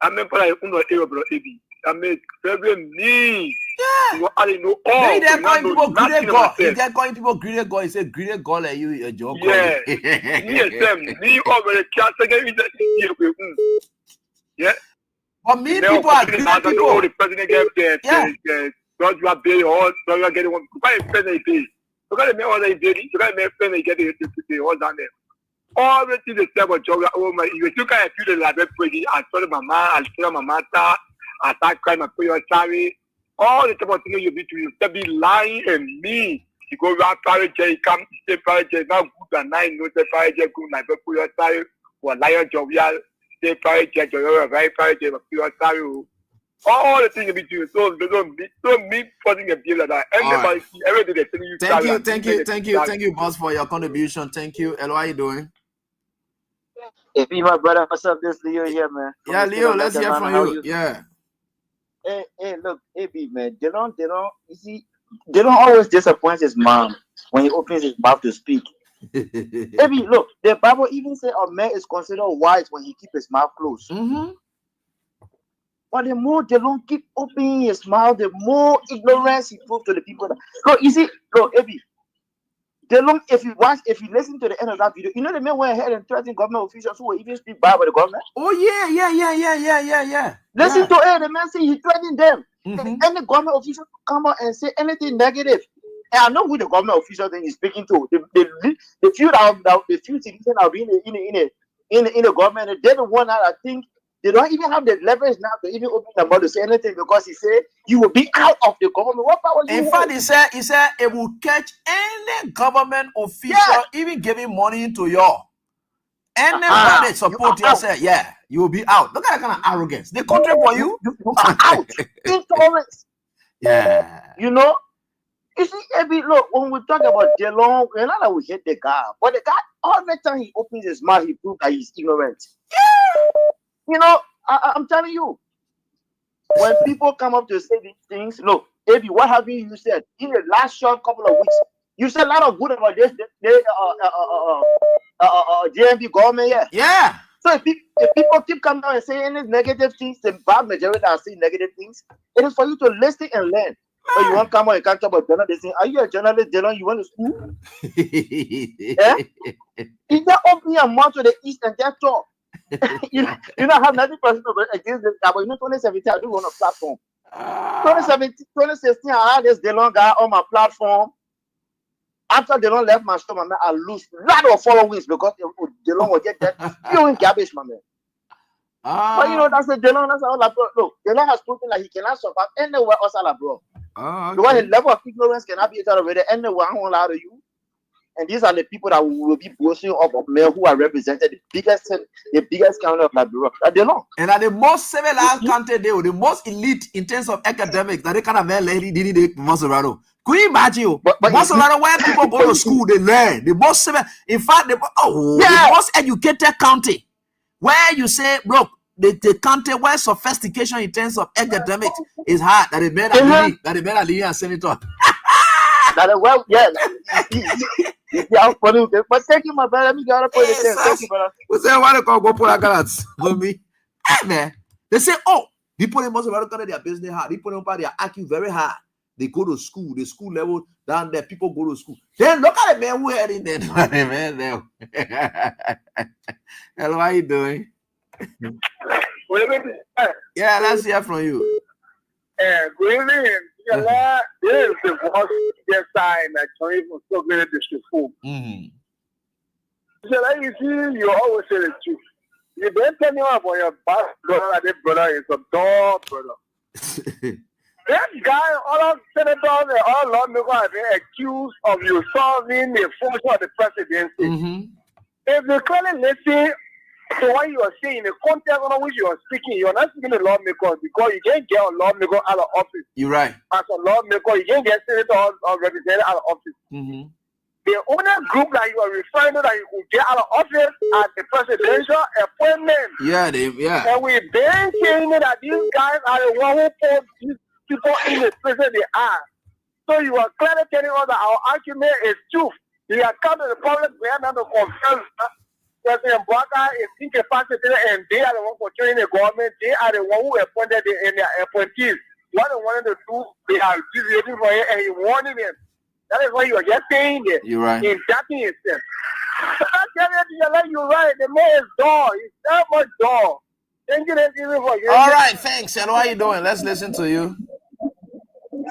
I remember I know area bro AB. I made very need. Yeah. You already know all. They're calling people greedy God. If they're calling people greedy God, it's a greedy God like you a joke. Yeah. Yes, me already can't get it. Yeah. But me people are greedy people. The president gets God you are paying all, so you are getting one. Why is president pay? So got to make all that daily. So got to make president get the all down there. All the things they say about job. Oh my! You still can't feel the library pretty. I told mama, I told my mother, I start crying. I put your sorry. All the type of things you be to you, be lying and me. You go around private jail, come stay private jail. Now good and nine, no stay private jail. Good night, put your sorry. Or liar job, yeah. Stay private jail. You're very private jail. Put your sorry. All the things in between. So don't be putting a deal like that. Everybody see everything they're telling you. Thank you, boss, for your contribution. Thank you. Hello, how you doing? Hey, my brother, what's up? This Leo here, man. Yeah, Leo, let's hear from you. Yeah. Hey, look, AB, man, they don't, you see, they don't always disappoint his mom when he opens his mouth to speak. AB, look, the Bible even says a man is considered wise when he keeps his mouth closed. But the more they don't keep opening his mouth, the more ignorance he proves to the people. Look, you see, look, AB, if you listen to the end of that video, you know the man went ahead and threatened government officials who were even speak bad with the government. Oh yeah. Listen to it. The man say he threatened them. Any government official come out and say anything negative. And I know who the government official thing is speaking to. The few citizens are being in the government. They're the one that I think they don't even have the leverage now to even open the mouth to say anything because he said you will be out of the government. What power you In fact, he said it will catch any government official even giving money to you. Anybody support you said, you will be out. Look at that kind of arrogance. They country for you. You are out. Intolerance. Yeah. You know? You see, look, when we talk about DeLong, we're not that we hate the guy, but the guy, all the time he opens his mouth, he proves that he's ignorant. You know, I'm telling you, when people come up to say these things, look, Abby, what have you said in the last short couple of weeks? You said a lot of good about this JMB government, yeah. So if people keep coming down and saying any negative things, the vast majority are saying negative things. It is for you to listen and learn. So you want to come on and can't talk about journalism. Are you a journalist, Dylan? You went to school? Yeah? You don't open your mouth to the east and just talk. you don't have nothing personal against this guy, but you know 2017, I do run a platform. 2016, I had this Dylan guy on my platform. After Dylan left my show, my man, I lose a lot of followings because Dylan will get that spewing garbage, my man. But you know, that's the Dylan, that's all abroad. Look, Dylan has proven that he cannot survive anywhere outside abroad. Because his level of ignorance cannot be tolerated anywhere. I won't lie to you. And these are the people that will be boasting of men who are represented the biggest county of Liberia. Dylan. And at the most civilized country, they were the most elite in terms of academics. That they kind of lady did it Monserrato. Could you imagine? But Monserrato, where people go to school, they learn. The most civil, in fact, the most educated county. Where you say, look, the country where sophistication in terms of academics is hard. That they made a leader and senator. Yeah, but thank you, my brother. Let me get up for the thing. Thank you, brother. We say, why they go pull a galats? Hey, man. They say, oh, people in Monserrato country, their business hard. People in they are acting very hard. They go to school, the school level down there. People go to school. Then look at the man who had in there. Hello, how you doing? Yeah, let's hear from you. Good evening. This is the first sign that you're even so good at this before. So, like you see, you always say the truth. You don't tell me about your past brother, that brother is a dog brother. That guy, all of senators and all lawmakers have been accused of usurping the function of the presidency. If they clearly listen to what you are saying, the context on which you are speaking, you are not speaking to lawmakers because you can't get a lawmaker out of office. You're right. As a lawmaker, you can't get senator or representative out of office. The only group that you are referring to that you could get out of office are the presidential appointment. Yeah. And we've been saying that these guys are the one who put these people in the prison they are. So you are clearly telling us that our argument is truth. We have come to the public, we have not to confirm President Bwaka is incapacitated and they are the ones portraying the government. They are the ones who appointed in their appointees. What they wanted to do, they are deviating for it and he warning them. That is what you are just saying there. You're right. In that instance. You're right. The man is dull. He's that much dull. Thank you. All right, thanks. And how are you doing? Let's listen to you.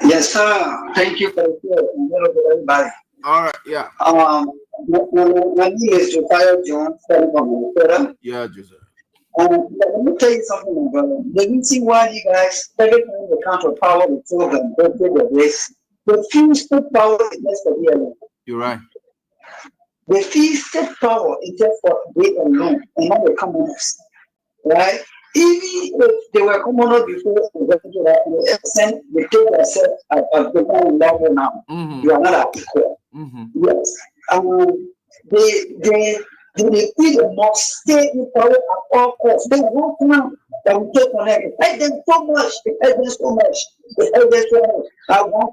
Yes, sir. Thank you for everybody. All right, yeah. My name is Josiah John from Minnesota. Yeah, Josiah. Let me tell you something, my brother. The reason why you guys every time the counter power the children don't take the race, the feast of power is just for the You're right. The feast of power is just for they alone and not the communists. Right? Even if they were commoners before, they take themselves as the level now. You are not equal. Yes. They feel they must stay in power at all costs. They want now that we take on them. They hate them so much. They hate them so much. They hate them so much. At one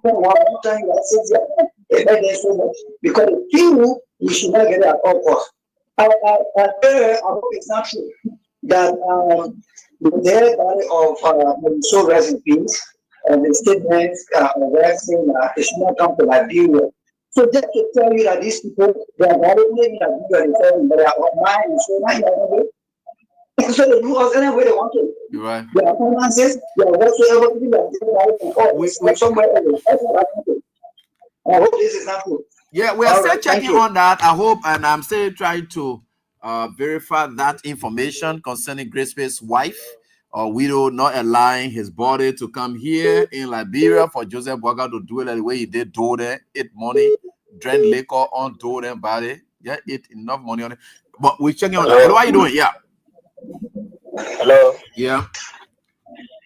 time, you said they hate them so much. Because they feel you should not get it at all costs. I hope it's not true that the dead body of so rest in peace and the statements saying that it should not come to Liberia. So just to tell you that these people, they are not only in Liberia, but they are online, so now so they do us any way they want to. You're right. They are finances, they are whatsoever people are somewhere else. That's what I think. I hope this is not true. Yeah, we are still checking on that. I hope, and I'm still trying to verify that information concerning Grace's wife or widow not allowing his body to come here in Liberia for Joseph Boakai to do it the way he did, do there, eat money, drink liquor on do them body. Yeah, eat enough money on it. But we're checking on that. Hello, how are you doing? Yeah. Hello. Yeah.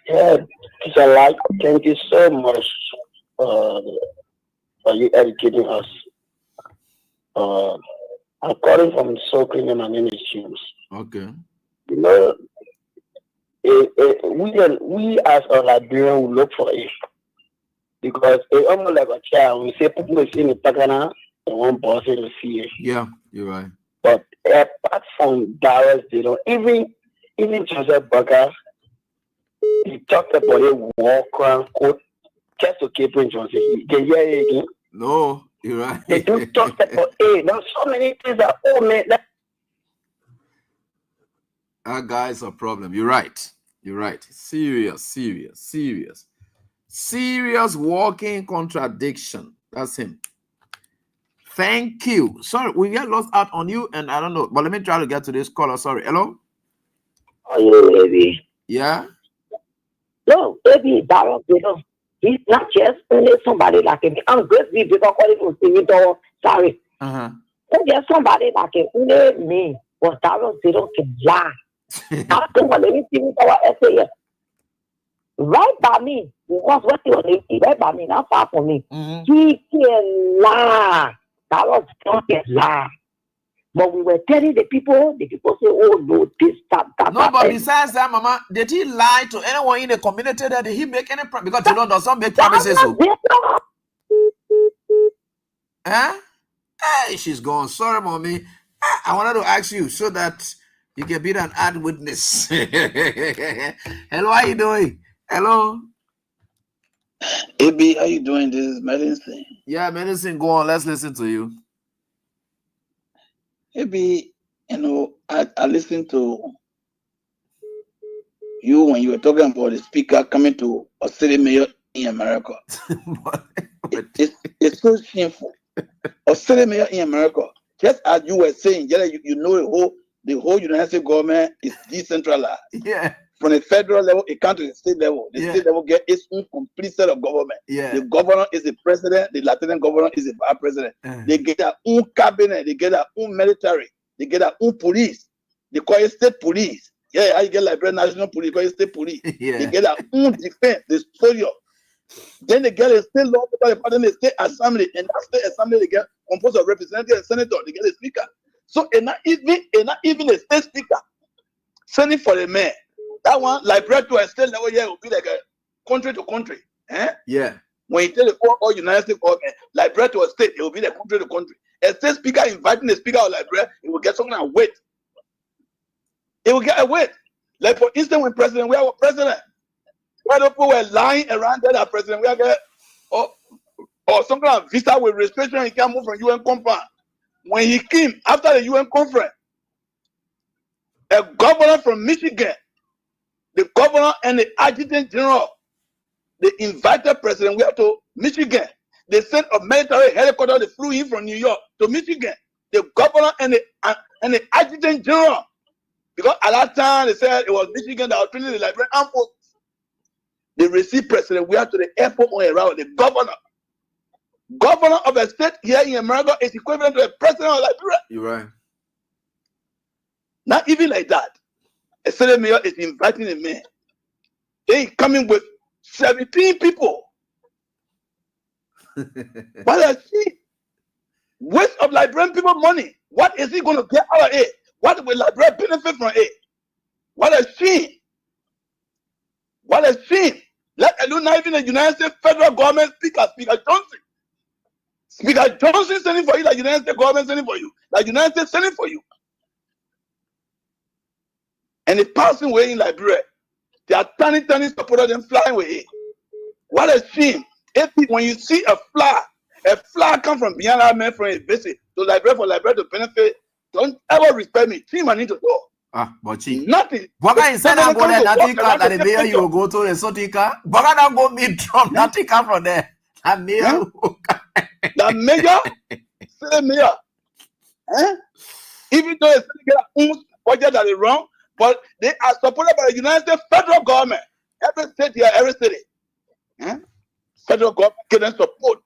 Yeah, teacher, like, thank you so much for you educating us. I'm calling from Sokling and my name is James. Okay. You know, we as a Liberian will look for it because it's almost like a child. We say people is in the Pagana and one boss to see it. Yeah, you're right. But apart from Darius, they don't even Joseph Boakai, he talked about a war crime code just to keep in Johnson. You can hear it again? No, you're right. They do talk about there's so many things that man. That guy's a problem. You're right. You're right. Serious walking contradiction. That's him. Thank you. Sorry, we get lost out on you, and I don't know. But let me try to get to this caller. Sorry. Hello? Hello, baby. Yeah? No, baby, Darren, he's not just only somebody like him. I'm good because calling from Stevie. Sorry. So there's somebody like him. Only me. But Darren, they don't can lie. I think let me see what say right by me, because what he was right by me, not far from me. He can lie. That was not can lie. But we were telling the people say, oh no, this, that. No, but besides that, Mama, did he lie to anyone in the community that did he make any promise? Because you know, does some make promises? Huh? Hey, she's gone. Sorry, Mommy. I wanted to ask you so that you can be an ad witness. Hello, how you doing? Hello. AB, how you doing? This is Medicine. Yeah, Medicine, go on. Let's listen to you. AB, you know, I listened to you when you were talking about the speaker coming to a city mayor in America. It's so shameful. A city mayor in America, just as you were saying, you know the whole United States government is decentralized. Yeah. From the federal level, it comes to the state level. The state level gets its own complete set of government. Yeah. The governor is the president, the lieutenant governor is the vice president. They get their own cabinet, they get their own military, they get their own police. They call it state police. Yeah, you get Liberian National Police, they call it state police. Yeah. They get their own defense, the soldier. Then they get a state law, the state assembly, and that state assembly they get composed of representatives and senators, they get a speaker. So not even a state speaker sending for the mayor. That one, Liberia to a state level, yeah, will be like a country to country. Yeah. When you tell the all United States government, Liberia to a state, it will be like country to country. A state speaker inviting the speaker of Liberia, it will get something and wait. It will get a wait. Like for instance, when we have a president, where the people were lying around that president, we have or some kind of visa with restriction, he can't move from UN compound. When he came after the UN conference, a governor from Michigan, the governor and the adjutant general, they invited President Weah to Michigan. They sent a military helicopter, they flew in from New York to Michigan. The governor and the adjutant general, because at that time they said it was Michigan that was training the Liberian armed forces. They received President Weah to the airport on a route. The governor of a state here in America is equivalent to a president of Liberia. You're right. Not even like that. A Senate mayor is inviting a man. They coming with 17 people. What a shit. Waste of Liberian people money. What is he going to get out of it? What will Liberia benefit from it? What a shame. What a shame. Let alone not even the United States federal government Speaker Johnson. Speaker Johnson sending for you, like United States government sending for you, like United States sending for you. And the passing away in Liberia, they are turning supporters and flying away. What a shame. When you see a fly come from beyond our man from a visit to Liberia for Liberia to benefit, don't ever respect me. See my need to go. But see, nothing. Boga is saying I'm going to nothing car that the mayor you will go to the sorting car. Boga don't go meet Trump, nothing car from there. That mayor, the mayor, say mayor. Even though it's get a budget that is wrong, but they are supported by the United States federal government. Every state here, every city. Federal government getting support.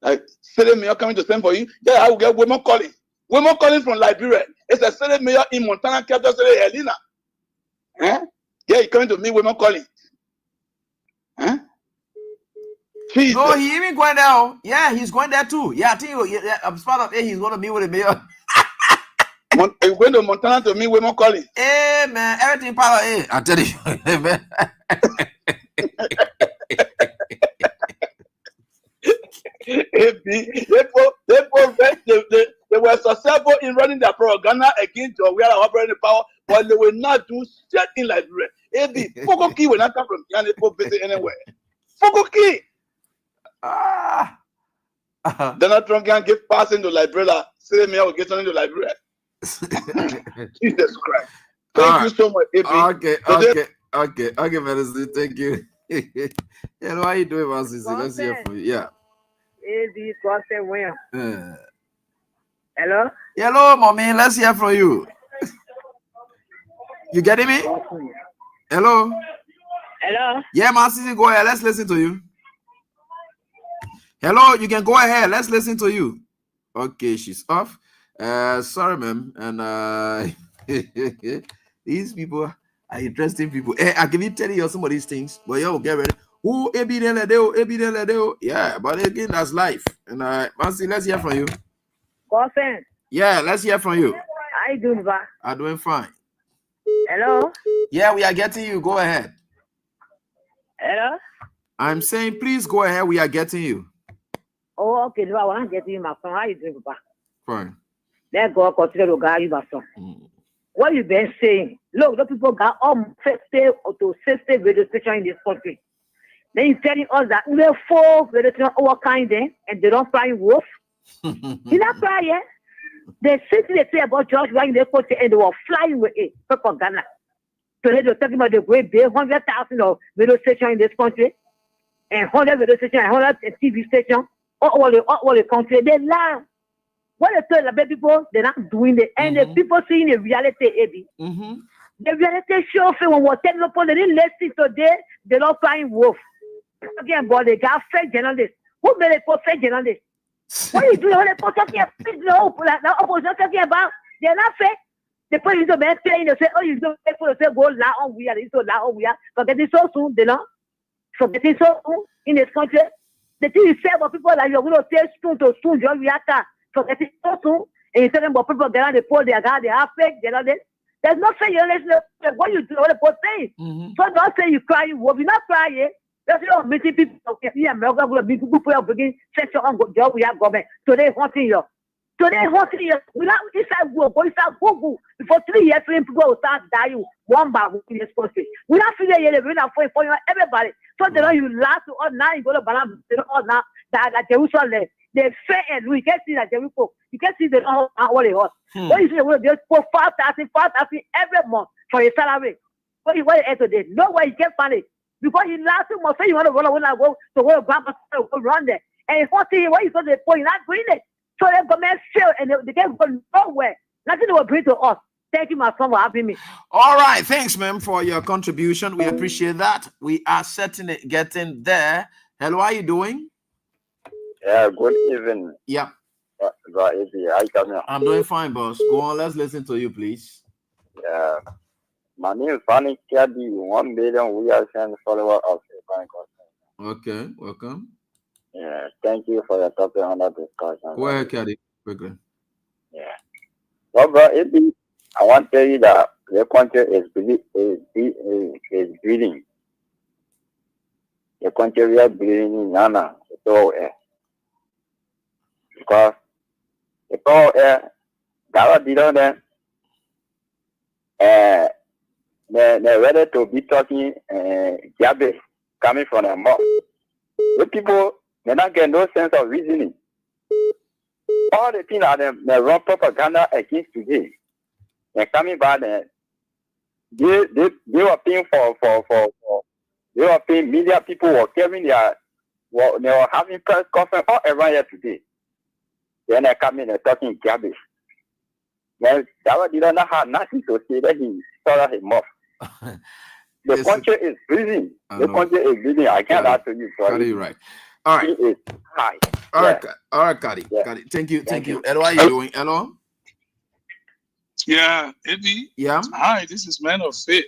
Like city mayor coming to send for you. Yeah, I will get women calling. Women calling from Liberia. It's a city mayor in Montana, capital city, Helena. Yeah, he's coming to meet women calling. Jesus. No, he even going there. Yeah, he's going there too. Yeah, I think as part of it, he's going to meet with the mayor. He's going to Montana to meet women calling. Hey man, everything part of it. I tell you, man. They were successful in running their propaganda against we are operating power, but they will not do shit in Liberia. Fogo key will not come from Ghana for visit anywhere. Fogo key. Donald Trump can give pass into Liberia. Say me I will get on into Liberia. Jesus Christ. Thank you so much, AB. Okay, medicine. Thank you. Yeah, how are you doing, Masisi? Let's hear from you. Yeah. AB Constant where? Hello? Hello, mommy. Let's hear from you. You getting me? Hello? Hello? Yeah, Masisi, go ahead. Let's listen to you. Hello, you can go ahead. Let's listen to you. Okay, she's off. Sorry, ma'am. And these people are interesting people. I can tell you some of these things, but yo, get ready. Who yeah, but again, that's life. And Masisi, let's hear from you. Constant. Yeah, let's hear from you. How you doing, ba? I'm doing fine. Hello? Yeah, we are getting you. Go ahead. Hello? I'm saying, please go ahead. We are getting you. Oh, okay. I want to get you, my son. How you doing, ba? Fine. Let God continue to guide you, my son. What you been saying? Look, the people got almost 50 to 60 radio stations in this country. Then you're telling us that we have 4 radio stations all kind there, and they don't fly wolf. He's not flying. They simply say about George Washington in the country, and they were flying with it from Ghana. So they're talking about the great big 100,000 of radio stations in this country, and 100 radio stations, and 100 TV stations all the country. They lie. What they tell the people, they're not doing it. And the people seeing the reality, AB. The reality show when we're telling them, they didn't listen today, they're not flying wolf. Again, but they got fake journalists. Who made it for fake journalists? What are you doing? When they put talking about, opposition talking about, they're not fake. They put into bed playing, they say, oh, you don't pay for the say, go la on we are, so la on we are. Forget it so soon, they don't. Forget it so soon in this country. The thing you say about people like you're going to take spoon to spoon, just react. Forget it so soon. And you tell them about people get on the pole, they are fake, they know this. There's no fake journalists. What you do, what the post say. So don't say you cry, you will not cry. That's not meeting people. Yeah, I'm going to be people begin session on job we have government. So they haunting you. Without inside Google. Before 3 years, people will start dying one by one in this country. We not figure yet, we're not for everybody. So they know you laugh to all now, you go to balance, they don't all now that Jerusalem. They fair and you can't see that Jericho. You can't see the all they want. What you say, well, they put 5,000 every month for your salary. What you want to today? No way you can't find it. Because you last month, say you want to run away, go to where grandma go run there. And what you saw the point, you're not doing it. So the government fail and they can't go nowhere. Nothing will bring to us. Thank you, my son, for having me. All right. Thanks, ma'am, for your contribution. We appreciate that. We are certainly getting there. Hello, how are you doing? Yeah, good evening. Yeah. I'm doing fine, boss. Go on. Let's listen to you, please. Yeah. My name is Fanny Kadi, 1 million we are sending followers of the Bank. Okay, welcome. Yeah, thank you for your topic on that discussion. Go ahead, Kadi. Quickly. Yeah. Well, bro, I want to tell you that the country is bleeding. The country we are bleeding in Nana. So, because the power that did on them, they're ready to be talking garbage coming from their mouth. The people, they not get no sense of reasoning. All the things that they run propaganda against today, they're coming back and they were paying they were paying media people were carrying they were having press conference all around here today. Then they come in and talking garbage. Then that did not have nothing to say that he saw him off. The country is breathing. The country is breathing. I can't answer you. Kadi, right. All right. It is high. All right, Kadi. Yeah. Kadi. Thank you. Hello, how are you doing? Hello? Yeah, Eddie. Yeah. Hi, this is Man of Faith.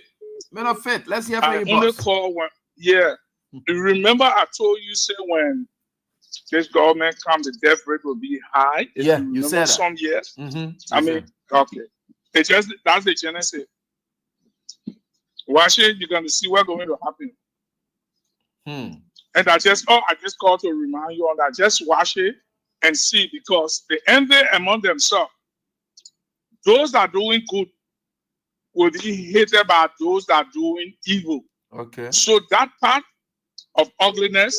Man of Faith, let's hear from you, I only boss. call one. Yeah. You remember I told you, say when this government comes, the death rate will be high. Yeah, you said that. Some years. Mm-hmm. I mean, okay. That's the genesis. Watch it, you're going to see what's going to happen. And I just called to remind you on that. Just watch it and see, because they envy among themselves. Those that are doing good will be hated by those that are doing evil. Okay. So that part of ugliness,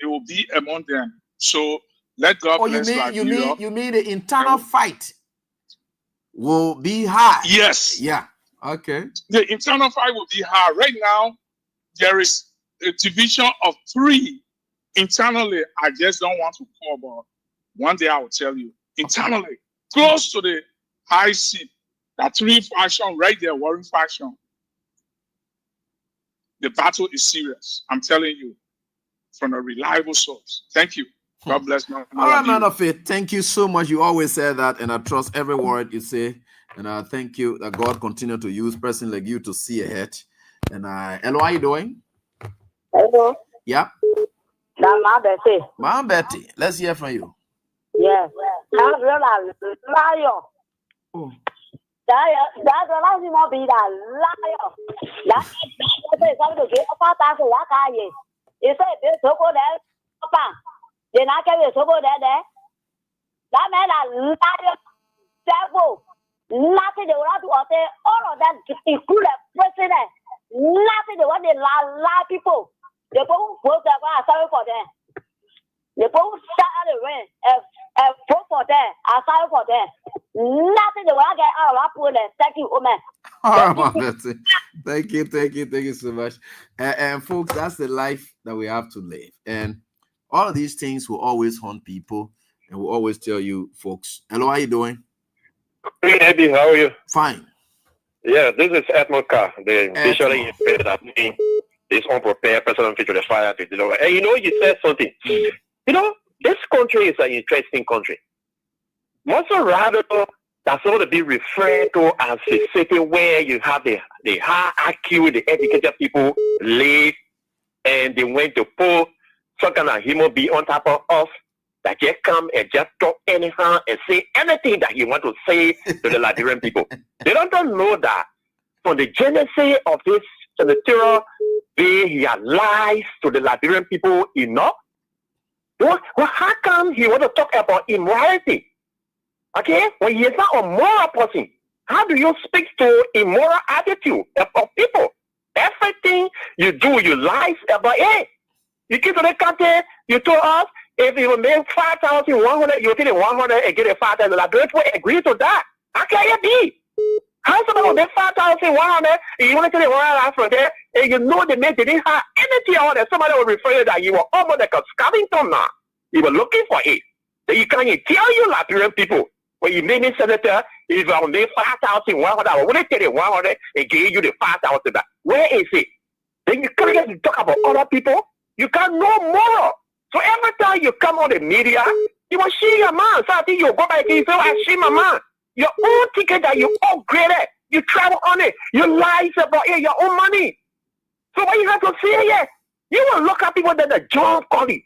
it will be among them. So let God bless Liberia. You mean the internal fight will be high? Yes. Yeah. Okay. The internal fight will be high. Right now, there is a division of 3 internally. I just don't want to call, but one day I will tell you. Internally, close to the high seat, that 3 faction right there, warring faction. The battle is serious. I'm telling you, from a reliable source. Thank you. God bless you. All right, Man of Faith. Thank you so much. You always say that, and I trust every word you say. And I thank you that God continue to use person like you to see ahead. And hello, how are you doing? Hello. Yeah. Mama Betty. Mama Betty, let's hear from you. Yes. That's real liar. Oh. That's a lot more be that liar. That's something to get up at what I is. You say this so good there, Papa. Then I can be so good there. That man a liar, devil. Nothing they want to say. All of that include the president. Nothing they want to lie people. They go vote sorry for them. They go start the rain and vote for them. I'm sorry for them. Nothing they want to get out of that pool. Thank you, Omen. All right, Betty. Thank you so much. And folks, that's the life that we have to live. And all of these things will always haunt people, and will always tell you, folks. Hello, how are you doing? Hey, Eddie, how are you? Fine. Yeah, this is Edmund Carr, the visually impaired that means this unprepared person to the fire to deliver. And you said something. This country is an interesting country. Most rather that's going to be referred to as a city where you have the high IQ, the educated people live, and they went to put some kind of human being on top of us that just come and just talk anyhow and say anything that you want to say to the Liberian people. They don't know that from the genesis of this senatorial, he has lied to the Liberian people enough. Well, how come he want to talk about immorality? Okay, when he is not a moral person, how do you speak to immoral attitude of people? Everything you do, you lie about it. You get to the country, you told us, if you make 5,100, you get it 100 and get it 5,000. The Liberians will agree to that. How can it be? How somebody will make 5,100 and you want to get it 100 from there, and you know they didn't have anything on there. Somebody will refer you that you were almost like a scavenging now. You were looking for it. So you can't tell you Liberian people, when you made me senator, if I made 5,100, I would take it 100 and give you the 5,000 back. Where is it? Then you can't just talk about other people. You can't know more. So every time you come on the media, you will see your man. So I think you go back and say, I see my man. Your own ticket that you upgraded, You travel on it. You lie about it, your own money. So what you have to say here? You will look at people that are John Colley,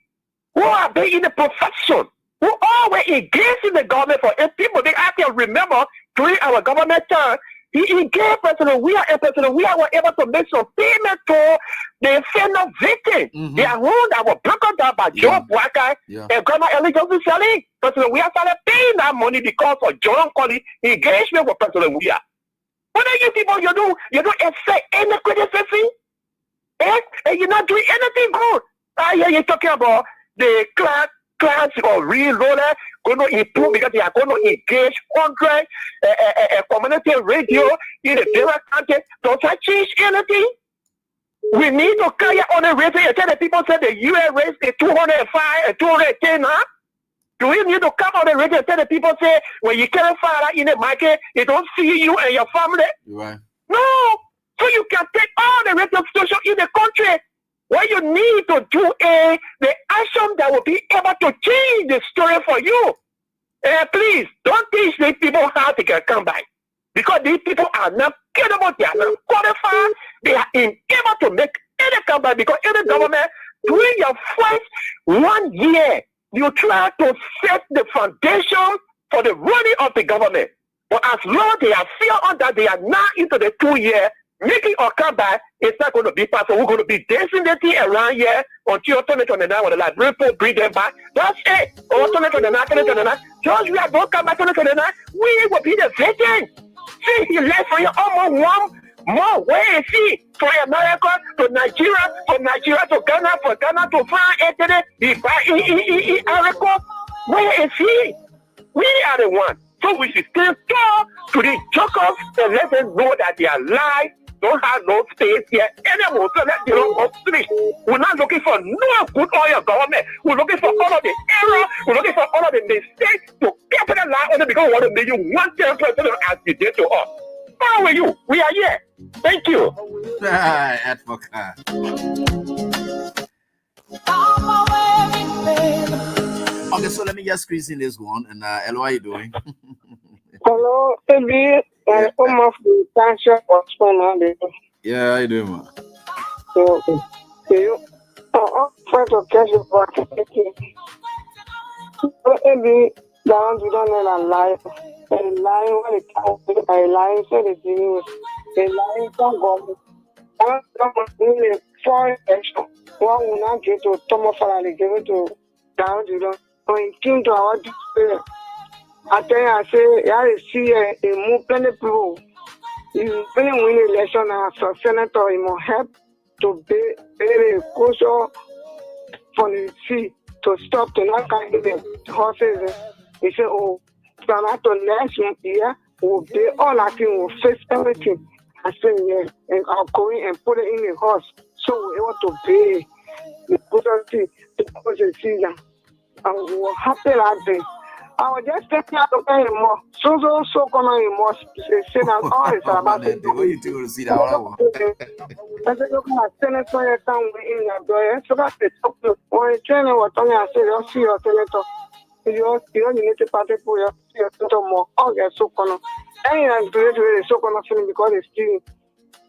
who are they in the profession, who always engaged in the government for people. They have to remember during our government time, he engaged President. We were able to make some payment to the famous victim. Their home that was broken down by Joe Walker and Governor Elijah Selling. President, we have started paying that money because of John Colley engagement with President. What are you people? You don't accept any criticism. And you're not doing anything good. You're talking about the class or real roller going to improve because they are going to engage 100 community radio in the different country. Does that change anything? We need to carry on the radio and tell the people say the US raised the 205 and 210 now. Do we need to come on the radio and tell the people say when you can't find out in the market, they don't see you and your family? Right. No. So you can take all the radio stations in the country. What you need to do is the action that will be able to change the story for you. Please, don't teach these people how they can come back. Because these people are not capable, they are not qualified, they are unable to make any comeback because in the government, during your first 1 year, you try to set the foundation for the running of the government. But as long as they are still on that, they are now into the 2 year, making or come back, it's not going to be possible. We're going to be dancing the thing around here until 2029 when the Liberian people bring them back. That's it. Or 2029. George, we are going to come back 2029. We will be the victim. See, he left for you almost one more way. See, from America to Nigeria, from Nigeria to Ghana, from Ghana to France, Italy, Africa. Where is he? We are the one. So we should stand tall to the jokers and let them know that they are lies. Don't have no space here anymore. So let them go street. We're not looking for no good oil government. We're looking for all of the error. We're looking for all of the mistakes to capitalize on it because we want to make you one time president as you did to us. How are you? We are here. Thank you. Advocate. Okay, so let me just squeeze in this one. And Elo, how are you doing? Hello, Ebi. I'm of the township of Spona. Yeah, how you doing, man? Okay. You are first of catch for Ebi, down to the lie. And lying when it comes to a lying, so the news. A lying don't go. I'm really foreign action. One will not get to Thomas Farley, give it to down to the when it came to our display. I tell you, I say, I see a move plenty people. You when you win election as a senator, you must help to be a caution for the sea to stop to not carry the horses. He said, oh, from after next year, we'll be all I can, will face everything. I say, yeah, and I'll go in and put it in the horse. So we want to pay the potency to cause the season. And we were happy that day. I was just taking out of anymore. So come anymore. Say that all is about it. What you do to see that? I said, look at Senator, you're down in the door. So that's the top. When you train what I said, you'll see your senator. You need to party for your senator more. Oh, yes, so come. And I'm great so come because it's stealing.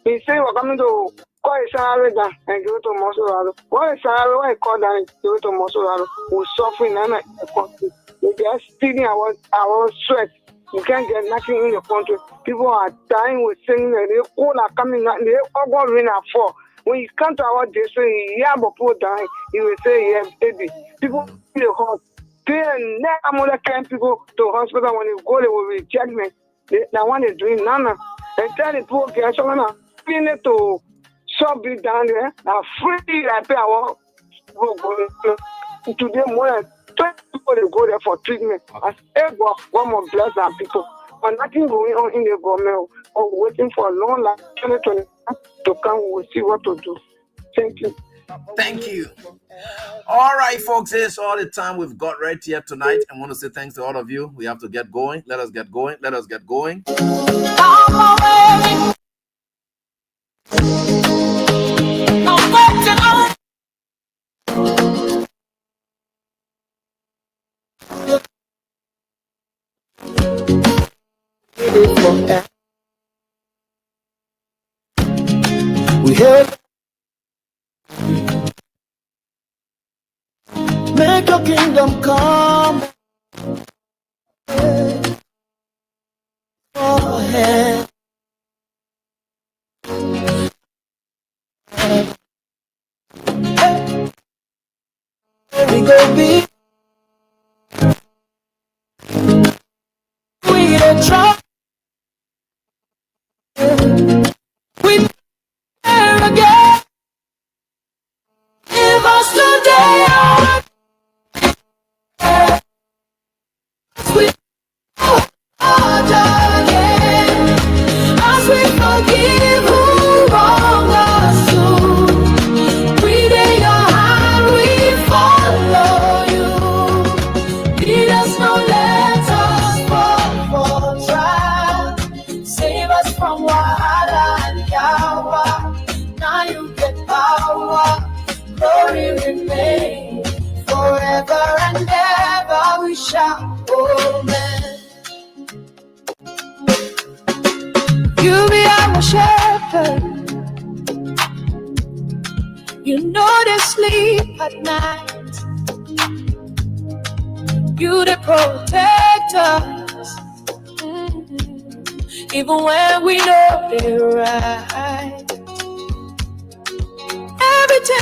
He said, we're coming to call a salary down and give it to Mosolado. What is salary? Why call down and give it to Mosolado? We're suffering and the country. They are stealing our sweat. You can't get nothing in the country. People are dying with saying that they all are coming out. They all going to win at 4. When you come to our district, yeah, but people dying, you will say, yeah, baby. People feel hot. They never more can people to hospital when you go, they will reject me. Now one is doing none. And tell the poor girls, I'm going to pin it to shop it down there. Now free, I pay our today more than 20 people they go there for treatment. As ever, one more bless our people. But nothing going on in the government or waiting for a long life to come, we'll see what to do. Thank you. Thank you. All right, folks, it's all the time we've got right here tonight. I want to say thanks to all of you. We have to get going. Let us get going. Let us get going. Make your kingdom come. Go ahead. We go be. We don't try. We there again. Give us today our we again. As we forgive who wrong us too. We lay your hand, we follow you. Lead us, no let us fall for trial. Save us from wahala and yawa. Now you get power, glory remain forever and ever. We shall, amen. You be our shepherd. You know they sleep at night. You they protect us. Even when we know they